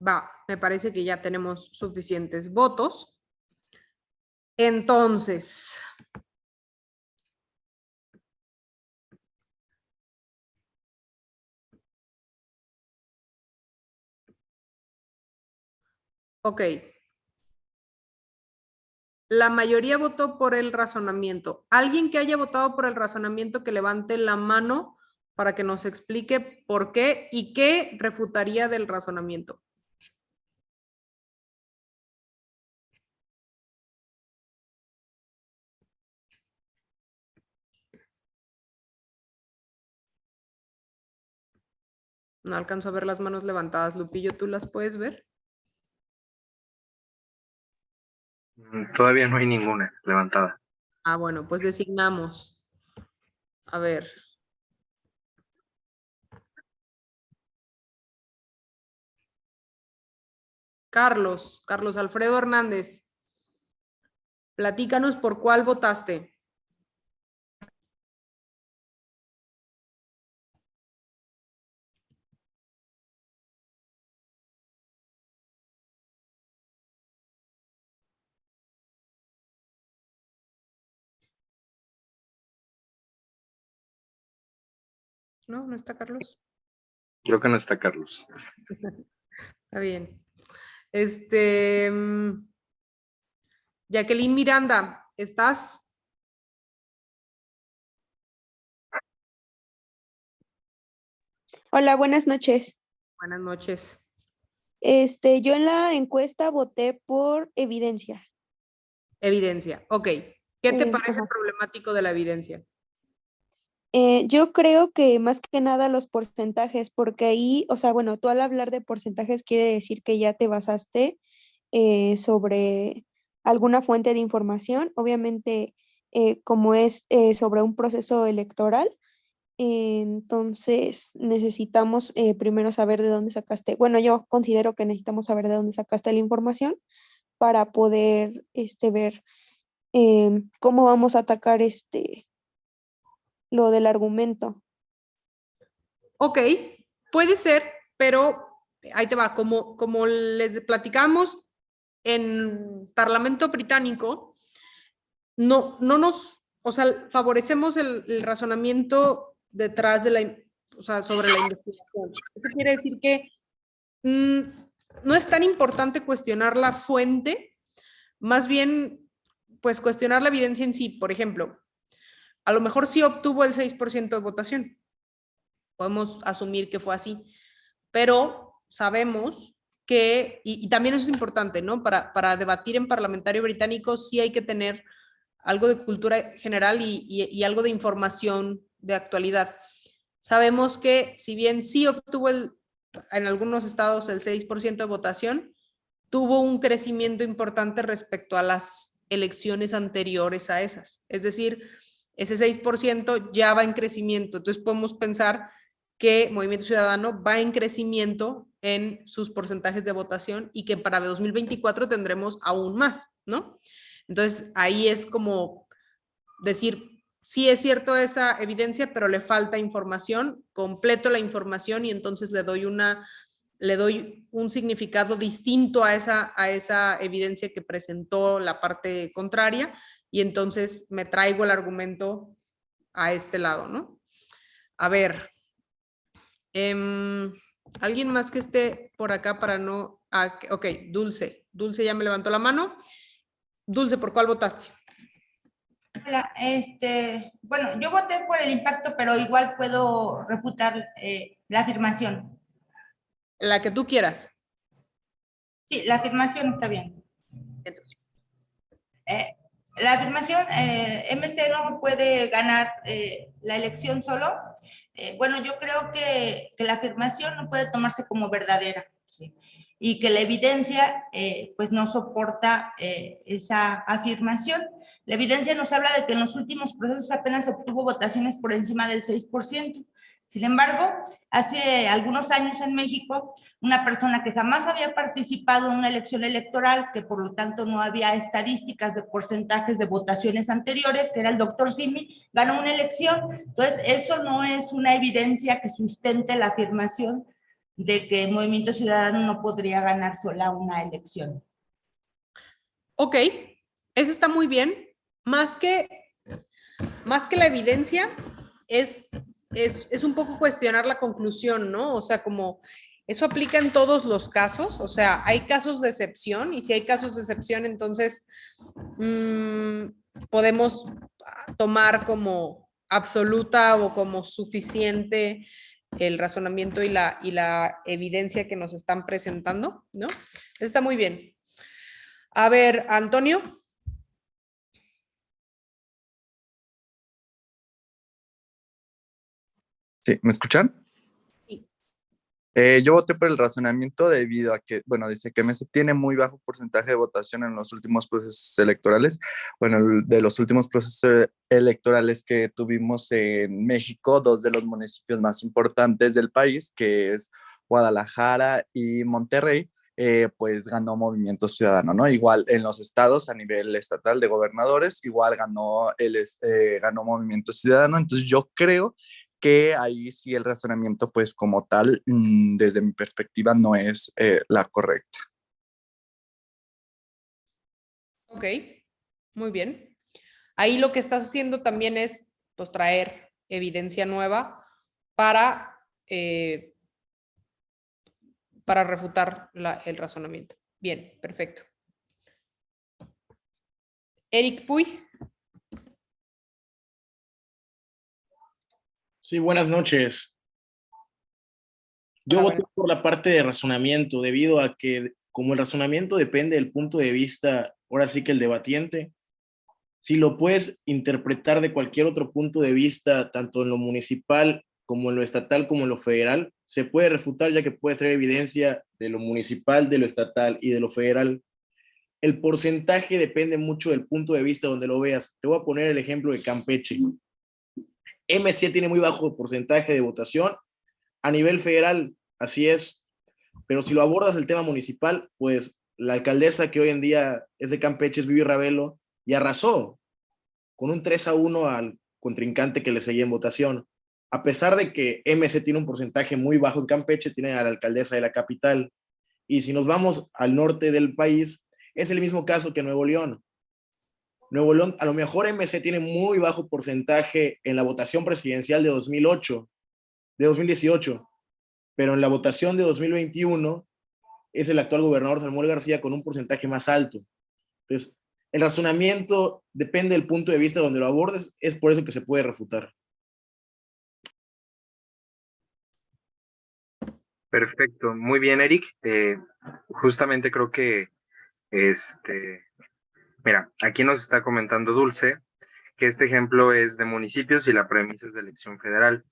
Va, me parece que ya tenemos suficientes votos. Entonces, ok. La mayoría votó por el razonamiento. ¿Alguien que haya votado por el razonamiento que levante la mano para que nos explique por qué y qué refutaría del razonamiento. No alcanzo a ver las manos levantadas. Lupillo, ¿tú las puedes ver? Todavía no hay ninguna levantada. Ah, bueno, pues designamos. A ver. Carlos Alfredo Hernández. Platícanos por cuál votaste. ¿No? ¿No está Carlos? Creo que no está Carlos. Está bien. Jacqueline Miranda, ¿estás? Hola, buenas noches. Buenas noches. Yo en la encuesta voté por evidencia. Evidencia, ok. ¿Qué te parece Ajá. problemático de la evidencia? Yo creo que más que nada los porcentajes, porque ahí, o sea, bueno, tú al hablar de porcentajes quiere decir que ya te basaste sobre alguna fuente de información, obviamente como es sobre un proceso electoral, entonces necesitamos primero saber de dónde sacaste, bueno, yo considero que necesitamos saber de dónde sacaste la información para poder ver cómo vamos a atacar lo del argumento. Ok, puede ser, pero ahí te va, como les platicamos en Parlamento británico, no nos, o sea, favorecemos el razonamiento detrás de o sea, sobre la investigación. Eso quiere decir que no es tan importante cuestionar la fuente, más bien, pues cuestionar la evidencia en sí. Por ejemplo, a lo mejor sí obtuvo el 6% de votación. Podemos asumir que fue así, pero sabemos que, y también eso es importante, ¿no? Para debatir en parlamentario británico sí hay que tener algo de cultura general y algo de información de actualidad. Sabemos que si bien sí obtuvo en algunos estados el 6% de votación, tuvo un crecimiento importante respecto a las elecciones anteriores a esas. Es decir, ese 6% ya va en crecimiento. Entonces podemos pensar que Movimiento Ciudadano va en crecimiento en sus porcentajes de votación y que para 2024 tendremos aún más, ¿no? Entonces ahí es como decir, sí es cierto esa evidencia, pero le falta información, completo la información y entonces le doy un significado distinto a esa evidencia que presentó la parte contraria y entonces me traigo el argumento a este lado, ¿no? A ver, ¿alguien más que esté por acá para no? Ok, Dulce ya me levantó la mano. Dulce, ¿por cuál votaste? Hola, bueno, yo voté por el impacto, pero igual puedo refutar la afirmación. La que tú quieras. Sí, la afirmación está bien. La afirmación, MC no puede ganar la elección solo. Bueno, yo creo que la afirmación no puede tomarse como verdadera, ¿sí? Y que la evidencia pues no soporta esa afirmación. La evidencia nos habla de que en los últimos procesos apenas obtuvo votaciones por encima del 6%. Sin embargo, hace algunos años en México, una persona que jamás había participado en una elección electoral, que por lo tanto no había estadísticas de porcentajes de votaciones anteriores, que era el doctor Simi, ganó una elección. Entonces, eso no es una evidencia que sustente la afirmación de que el Movimiento Ciudadano no podría ganar sola una elección. Ok, eso está muy bien. Más que la evidencia, es un poco cuestionar la conclusión, ¿no? O sea, como eso aplica en todos los casos, o sea, hay casos de excepción y si hay casos de excepción, entonces podemos tomar como absoluta o como suficiente el razonamiento y la evidencia que nos están presentando, ¿no? Está muy bien. A ver, Antonio. Sí, ¿me escuchan? Sí. Yo voté por el razonamiento debido a que, bueno, dice que MS tiene muy bajo porcentaje de votación en los últimos procesos electorales. Bueno, de los últimos procesos electorales que tuvimos en México, dos de los municipios más importantes del país, que es Guadalajara y Monterrey, pues ganó Movimiento Ciudadano, ¿no? Igual en los estados a nivel estatal de gobernadores, igual ganó Movimiento Ciudadano. Entonces yo creo que ahí sí el razonamiento, pues como tal, desde mi perspectiva, no es la correcta. Ok, muy bien. Ahí lo que estás haciendo también es, pues, traer evidencia nueva para, para refutar el razonamiento. Bien, perfecto. Eric Puy. Sí, buenas noches. Yo Hola, voté por la parte de razonamiento, debido a que como el razonamiento depende del punto de vista, ahora sí que el debatiente, si lo puedes interpretar de cualquier otro punto de vista, tanto en lo municipal como en lo estatal como en lo federal, se puede refutar ya que puedes traer evidencia de lo municipal, de lo estatal y de lo federal. El porcentaje depende mucho del punto de vista donde lo veas. Te voy a poner el ejemplo de Campeche. MC tiene muy bajo porcentaje de votación a nivel federal, así es, pero si lo abordas el tema municipal, pues la alcaldesa que hoy en día es de Campeche, es Vivi Ravelo, y arrasó con un 3-1 al contrincante que le seguía en votación. A pesar de que MC tiene un porcentaje muy bajo en Campeche, tiene a la alcaldesa de la capital. Y si nos vamos al norte del país, es el mismo caso que Nuevo León. Nuevo León, a lo mejor MC tiene muy bajo porcentaje en la votación presidencial de 2018, pero en la votación de 2021 es el actual gobernador Samuel García con un porcentaje más alto. Entonces, el razonamiento depende del punto de vista donde lo abordes, es por eso que se puede refutar. Perfecto, muy bien, Eric. Justamente creo que, mira, aquí nos está comentando Dulce que este ejemplo es de municipios y la premisa es de elección federal.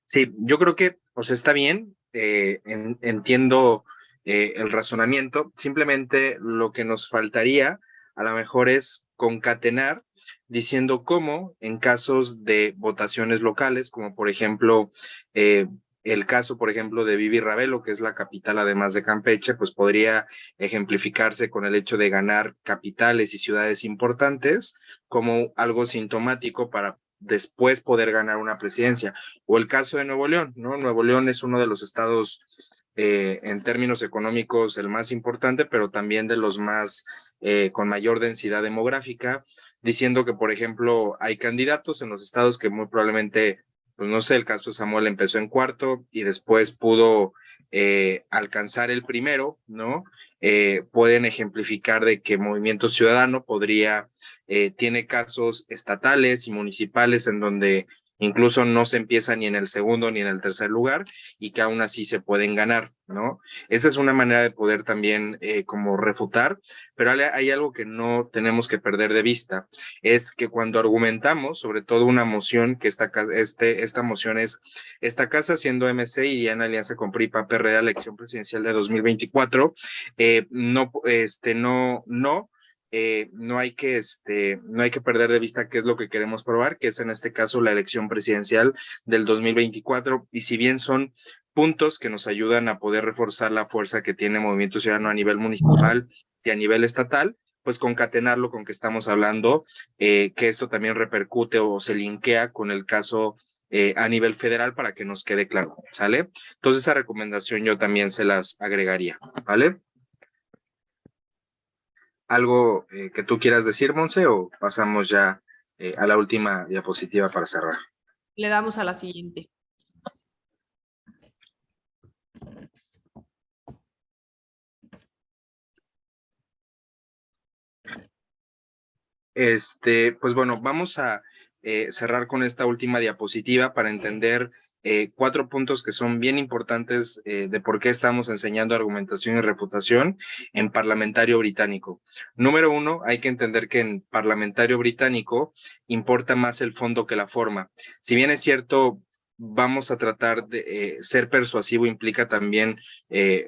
Sí, yo creo que, o sea, está bien, entiendo el razonamiento, simplemente lo que nos faltaría a lo mejor es concatenar diciendo cómo en casos de votaciones locales, como por ejemplo el caso, por ejemplo, de Vivi Ravelo, que es la capital además de Campeche, pues podría ejemplificarse con el hecho de ganar capitales y ciudades importantes como algo sintomático para después poder ganar una presidencia. O el caso de Nuevo León, ¿no? Nuevo León es uno de los estados en términos económicos el más importante, pero también de los más con mayor densidad demográfica, diciendo que, por ejemplo, hay candidatos en los estados que muy probablemente, pues no sé, el caso de Samuel empezó en cuarto y después pudo alcanzar el primero, ¿no? Pueden ejemplificar de que Movimiento Ciudadano tiene casos estatales y municipales en donde incluso no se empieza ni en el segundo ni en el tercer lugar y que aún así se pueden ganar, ¿no? Esa es una manera de poder también como refutar, pero hay algo que no tenemos que perder de vista, es que cuando argumentamos, sobre todo una moción, que esta moción es, esta casa siendo MC y en alianza con PRI, PAN, PRD, elección presidencial de 2024, no hay que perder de vista qué es lo que queremos probar, que es en este caso la elección presidencial del 2024, y si bien son puntos que nos ayudan a poder reforzar la fuerza que tiene Movimiento Ciudadano a nivel municipal y a nivel estatal, pues concatenarlo con que estamos hablando, que esto también repercute o se linkea con el caso a nivel federal para que nos quede claro, ¿sale? Entonces esa recomendación yo también se las agregaría, ¿vale? ¿Algo que tú quieras decir, Monse, o pasamos ya a la última diapositiva para cerrar? Le damos a la siguiente. Pues bueno, vamos a cerrar con esta última diapositiva para entender 4 puntos que son bien importantes de por qué estamos enseñando argumentación y refutación en parlamentario británico. Número 1, hay que entender que en parlamentario británico importa más el fondo que la forma. Si bien es cierto, vamos a tratar de ser persuasivo, implica también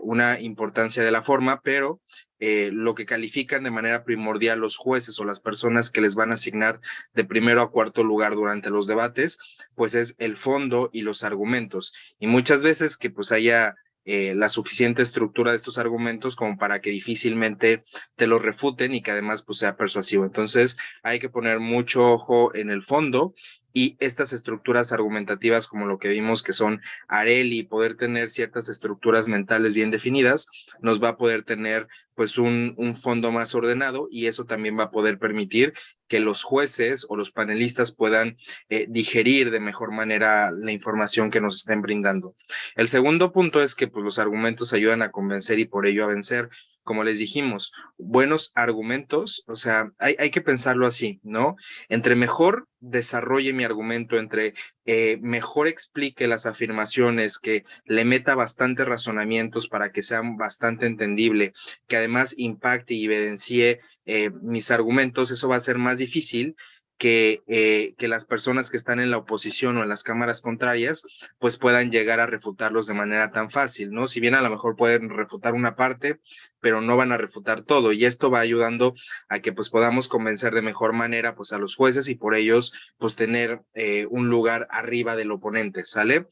una importancia de la forma, pero lo que califican de manera primordial los jueces o las personas que les van a asignar de primero a cuarto lugar durante los debates, pues es el fondo y los argumentos. Y muchas veces que pues haya la suficiente estructura de estos argumentos como para que difícilmente te los refuten y que además pues sea persuasivo. Entonces hay que poner mucho ojo en el fondo y estas estructuras argumentativas como lo que vimos que son Areli, poder tener ciertas estructuras mentales bien definidas, nos va a poder tener pues un fondo más ordenado y eso también va a poder permitir que los jueces o los panelistas puedan digerir de mejor manera la información que nos estén brindando. El segundo punto es que pues, los argumentos ayudan a convencer y por ello a vencer. Como les dijimos, buenos argumentos, o sea, hay que pensarlo así, ¿no? Entre mejor desarrolle mi argumento, entre mejor explique las afirmaciones, que le meta bastantes razonamientos para que sean bastante entendible, que además impacte y evidencie mis argumentos, eso va a ser más difícil que las personas que están en la oposición o en las cámaras contrarias pues puedan llegar a refutarlos de manera tan fácil, ¿no? Si bien a lo mejor pueden refutar una parte, pero no van a refutar todo y esto va ayudando a que pues podamos convencer de mejor manera pues a los jueces y por ellos pues tener un lugar arriba del oponente, ¿sale?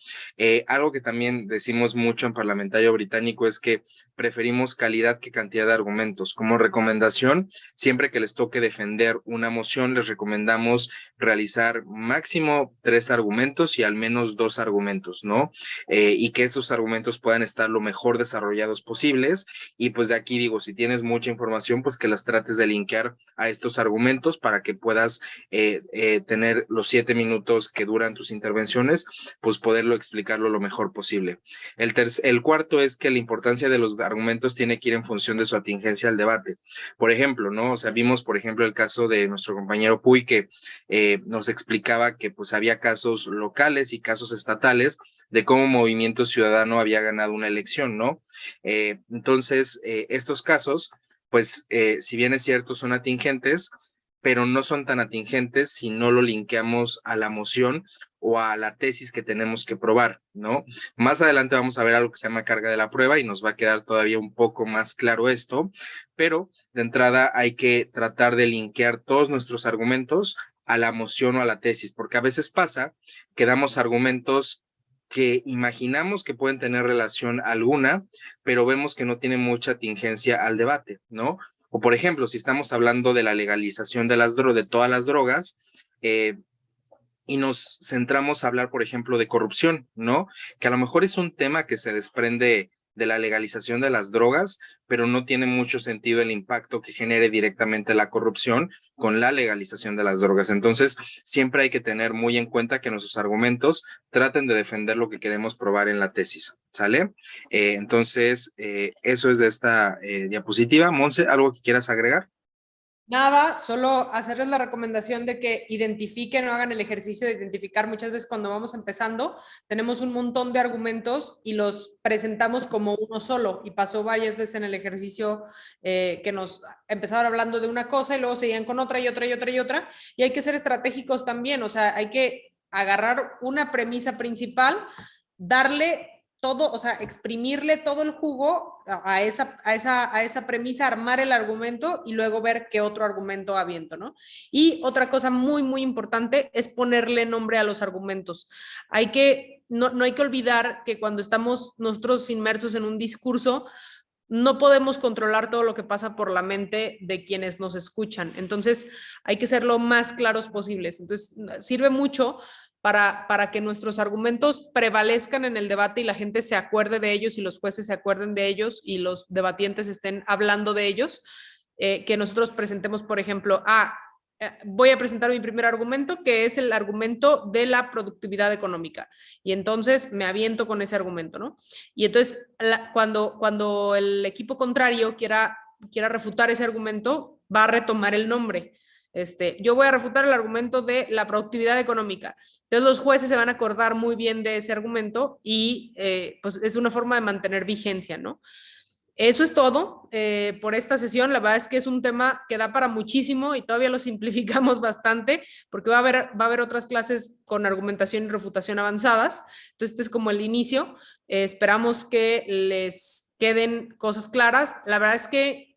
Algo que también decimos mucho en parlamentario británico es que preferimos calidad que cantidad de argumentos. Como recomendación, siempre que les toque defender una moción, les recomendamos realizar máximo 3 argumentos y al menos 2 argumentos, ¿no? Y que estos argumentos puedan estar lo mejor desarrollados posibles. Y pues de aquí digo, si tienes mucha información, pues que las trates de linkear a estos argumentos para que puedas tener los 7 minutos que duran tus intervenciones, pues poderlo explicarlo lo mejor posible. El cuarto es que la importancia de los argumentos tiene que ir en función de su atingencia al debate. Por ejemplo, ¿no? O sea, vimos, por ejemplo, el caso de nuestro compañero Puy, que nos explicaba que pues había casos locales y casos estatales de cómo Movimiento Ciudadano había ganado una elección, ¿no? Entonces, estos casos, pues, si bien es cierto, son atingentes, pero no son tan atingentes si no lo linkeamos a la moción o a la tesis que tenemos que probar, ¿no? Más adelante vamos a ver algo que se llama carga de la prueba y nos va a quedar todavía un poco más claro esto, pero de entrada hay que tratar de linkear todos nuestros argumentos a la moción o a la tesis, porque a veces pasa que damos argumentos que imaginamos que pueden tener relación alguna, pero vemos que no tienen mucha tingencia al debate, ¿no? O por ejemplo, si estamos hablando de la legalización de de todas las drogas, y nos centramos a hablar, por ejemplo, de corrupción, ¿no? Que a lo mejor es un tema que se desprende de la legalización de las drogas, pero no tiene mucho sentido el impacto que genere directamente la corrupción con la legalización de las drogas. Entonces, siempre hay que tener muy en cuenta que nuestros argumentos traten de defender lo que queremos probar en la tesis, ¿sale? Entonces, eso es de esta diapositiva. Monse, ¿algo que quieras agregar? Nada, solo hacerles la recomendación de que identifiquen o hagan el ejercicio de identificar. Muchas veces cuando vamos empezando tenemos un montón de argumentos y los presentamos como uno solo y pasó varias veces en el ejercicio que nos empezaron hablando de una cosa y luego seguían con otra y otra y otra y otra y hay que ser estratégicos también, o sea, hay que agarrar una premisa principal, darle todo, o sea, exprimirle todo el jugo a esa premisa, armar el argumento y luego ver qué otro argumento aviento, ¿no? Y otra cosa muy, muy importante es ponerle nombre a los argumentos. No hay que olvidar que cuando estamos nosotros inmersos en un discurso, no podemos controlar todo lo que pasa por la mente de quienes nos escuchan. Entonces, hay que ser lo más claros posibles. Entonces, sirve mucho para que nuestros argumentos prevalezcan en el debate y la gente se acuerde de ellos y los jueces se acuerden de ellos y los debatientes estén hablando de ellos, que nosotros presentemos, por ejemplo, voy a presentar mi primer argumento, que es el argumento de la productividad económica. Y entonces me aviento con ese argumento, ¿no? Y entonces, cuando el equipo contrario quiera refutar ese argumento, va a retomar el nombre. Yo voy a refutar el argumento de la productividad económica. Entonces los jueces se van a acordar muy bien de ese argumento y pues es una forma de mantener vigencia, ¿no? Eso es todo por esta sesión. La verdad es que es un tema que da para muchísimo y todavía lo simplificamos bastante porque va a haber otras clases con argumentación y refutación avanzadas. Entonces, este es como el inicio. Esperamos que les queden cosas claras. La verdad es que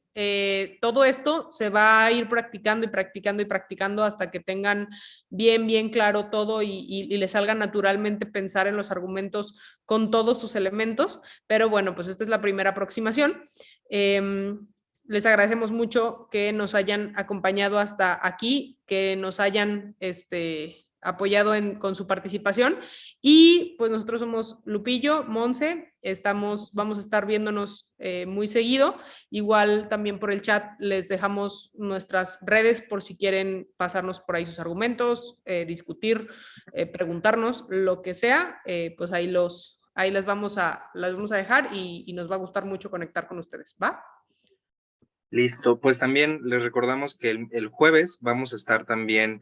todo esto se va a ir practicando y practicando y practicando hasta que tengan bien claro todo y les salga naturalmente pensar en los argumentos con todos sus elementos. Pero bueno, pues esta es la primera aproximación. Les agradecemos mucho que nos hayan acompañado hasta aquí, que nos hayan apoyado con su participación. Y pues nosotros somos Lupillo, Monse, vamos a estar viéndonos muy seguido. Igual también por el chat les dejamos nuestras redes por si quieren pasarnos por ahí sus argumentos, discutir, preguntarnos, lo que sea, pues ahí las vamos a dejar y nos va a gustar mucho conectar con ustedes, ¿va? Listo, pues también les recordamos que el jueves vamos a estar también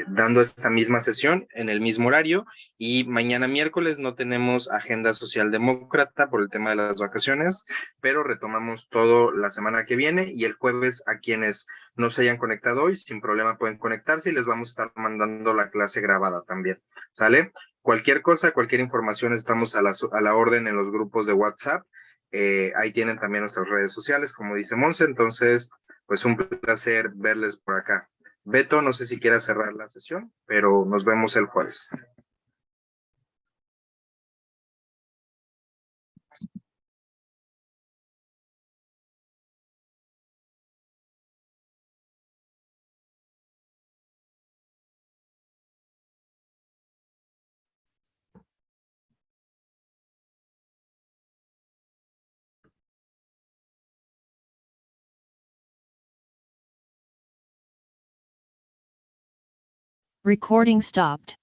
dando esta misma sesión en el mismo horario y mañana miércoles no tenemos agenda socialdemócrata por el tema de las vacaciones, pero retomamos todo la semana que viene y el jueves a quienes no se hayan conectado hoy, sin problema pueden conectarse y les vamos a estar mandando la clase grabada también, ¿sale? Cualquier cosa, cualquier información, estamos a la orden en los grupos de WhatsApp. Ahí tienen también nuestras redes sociales, como dice Monse, entonces, pues un placer verles por acá. Beto, no sé si quieras cerrar la sesión, pero nos vemos el jueves. Recording stopped.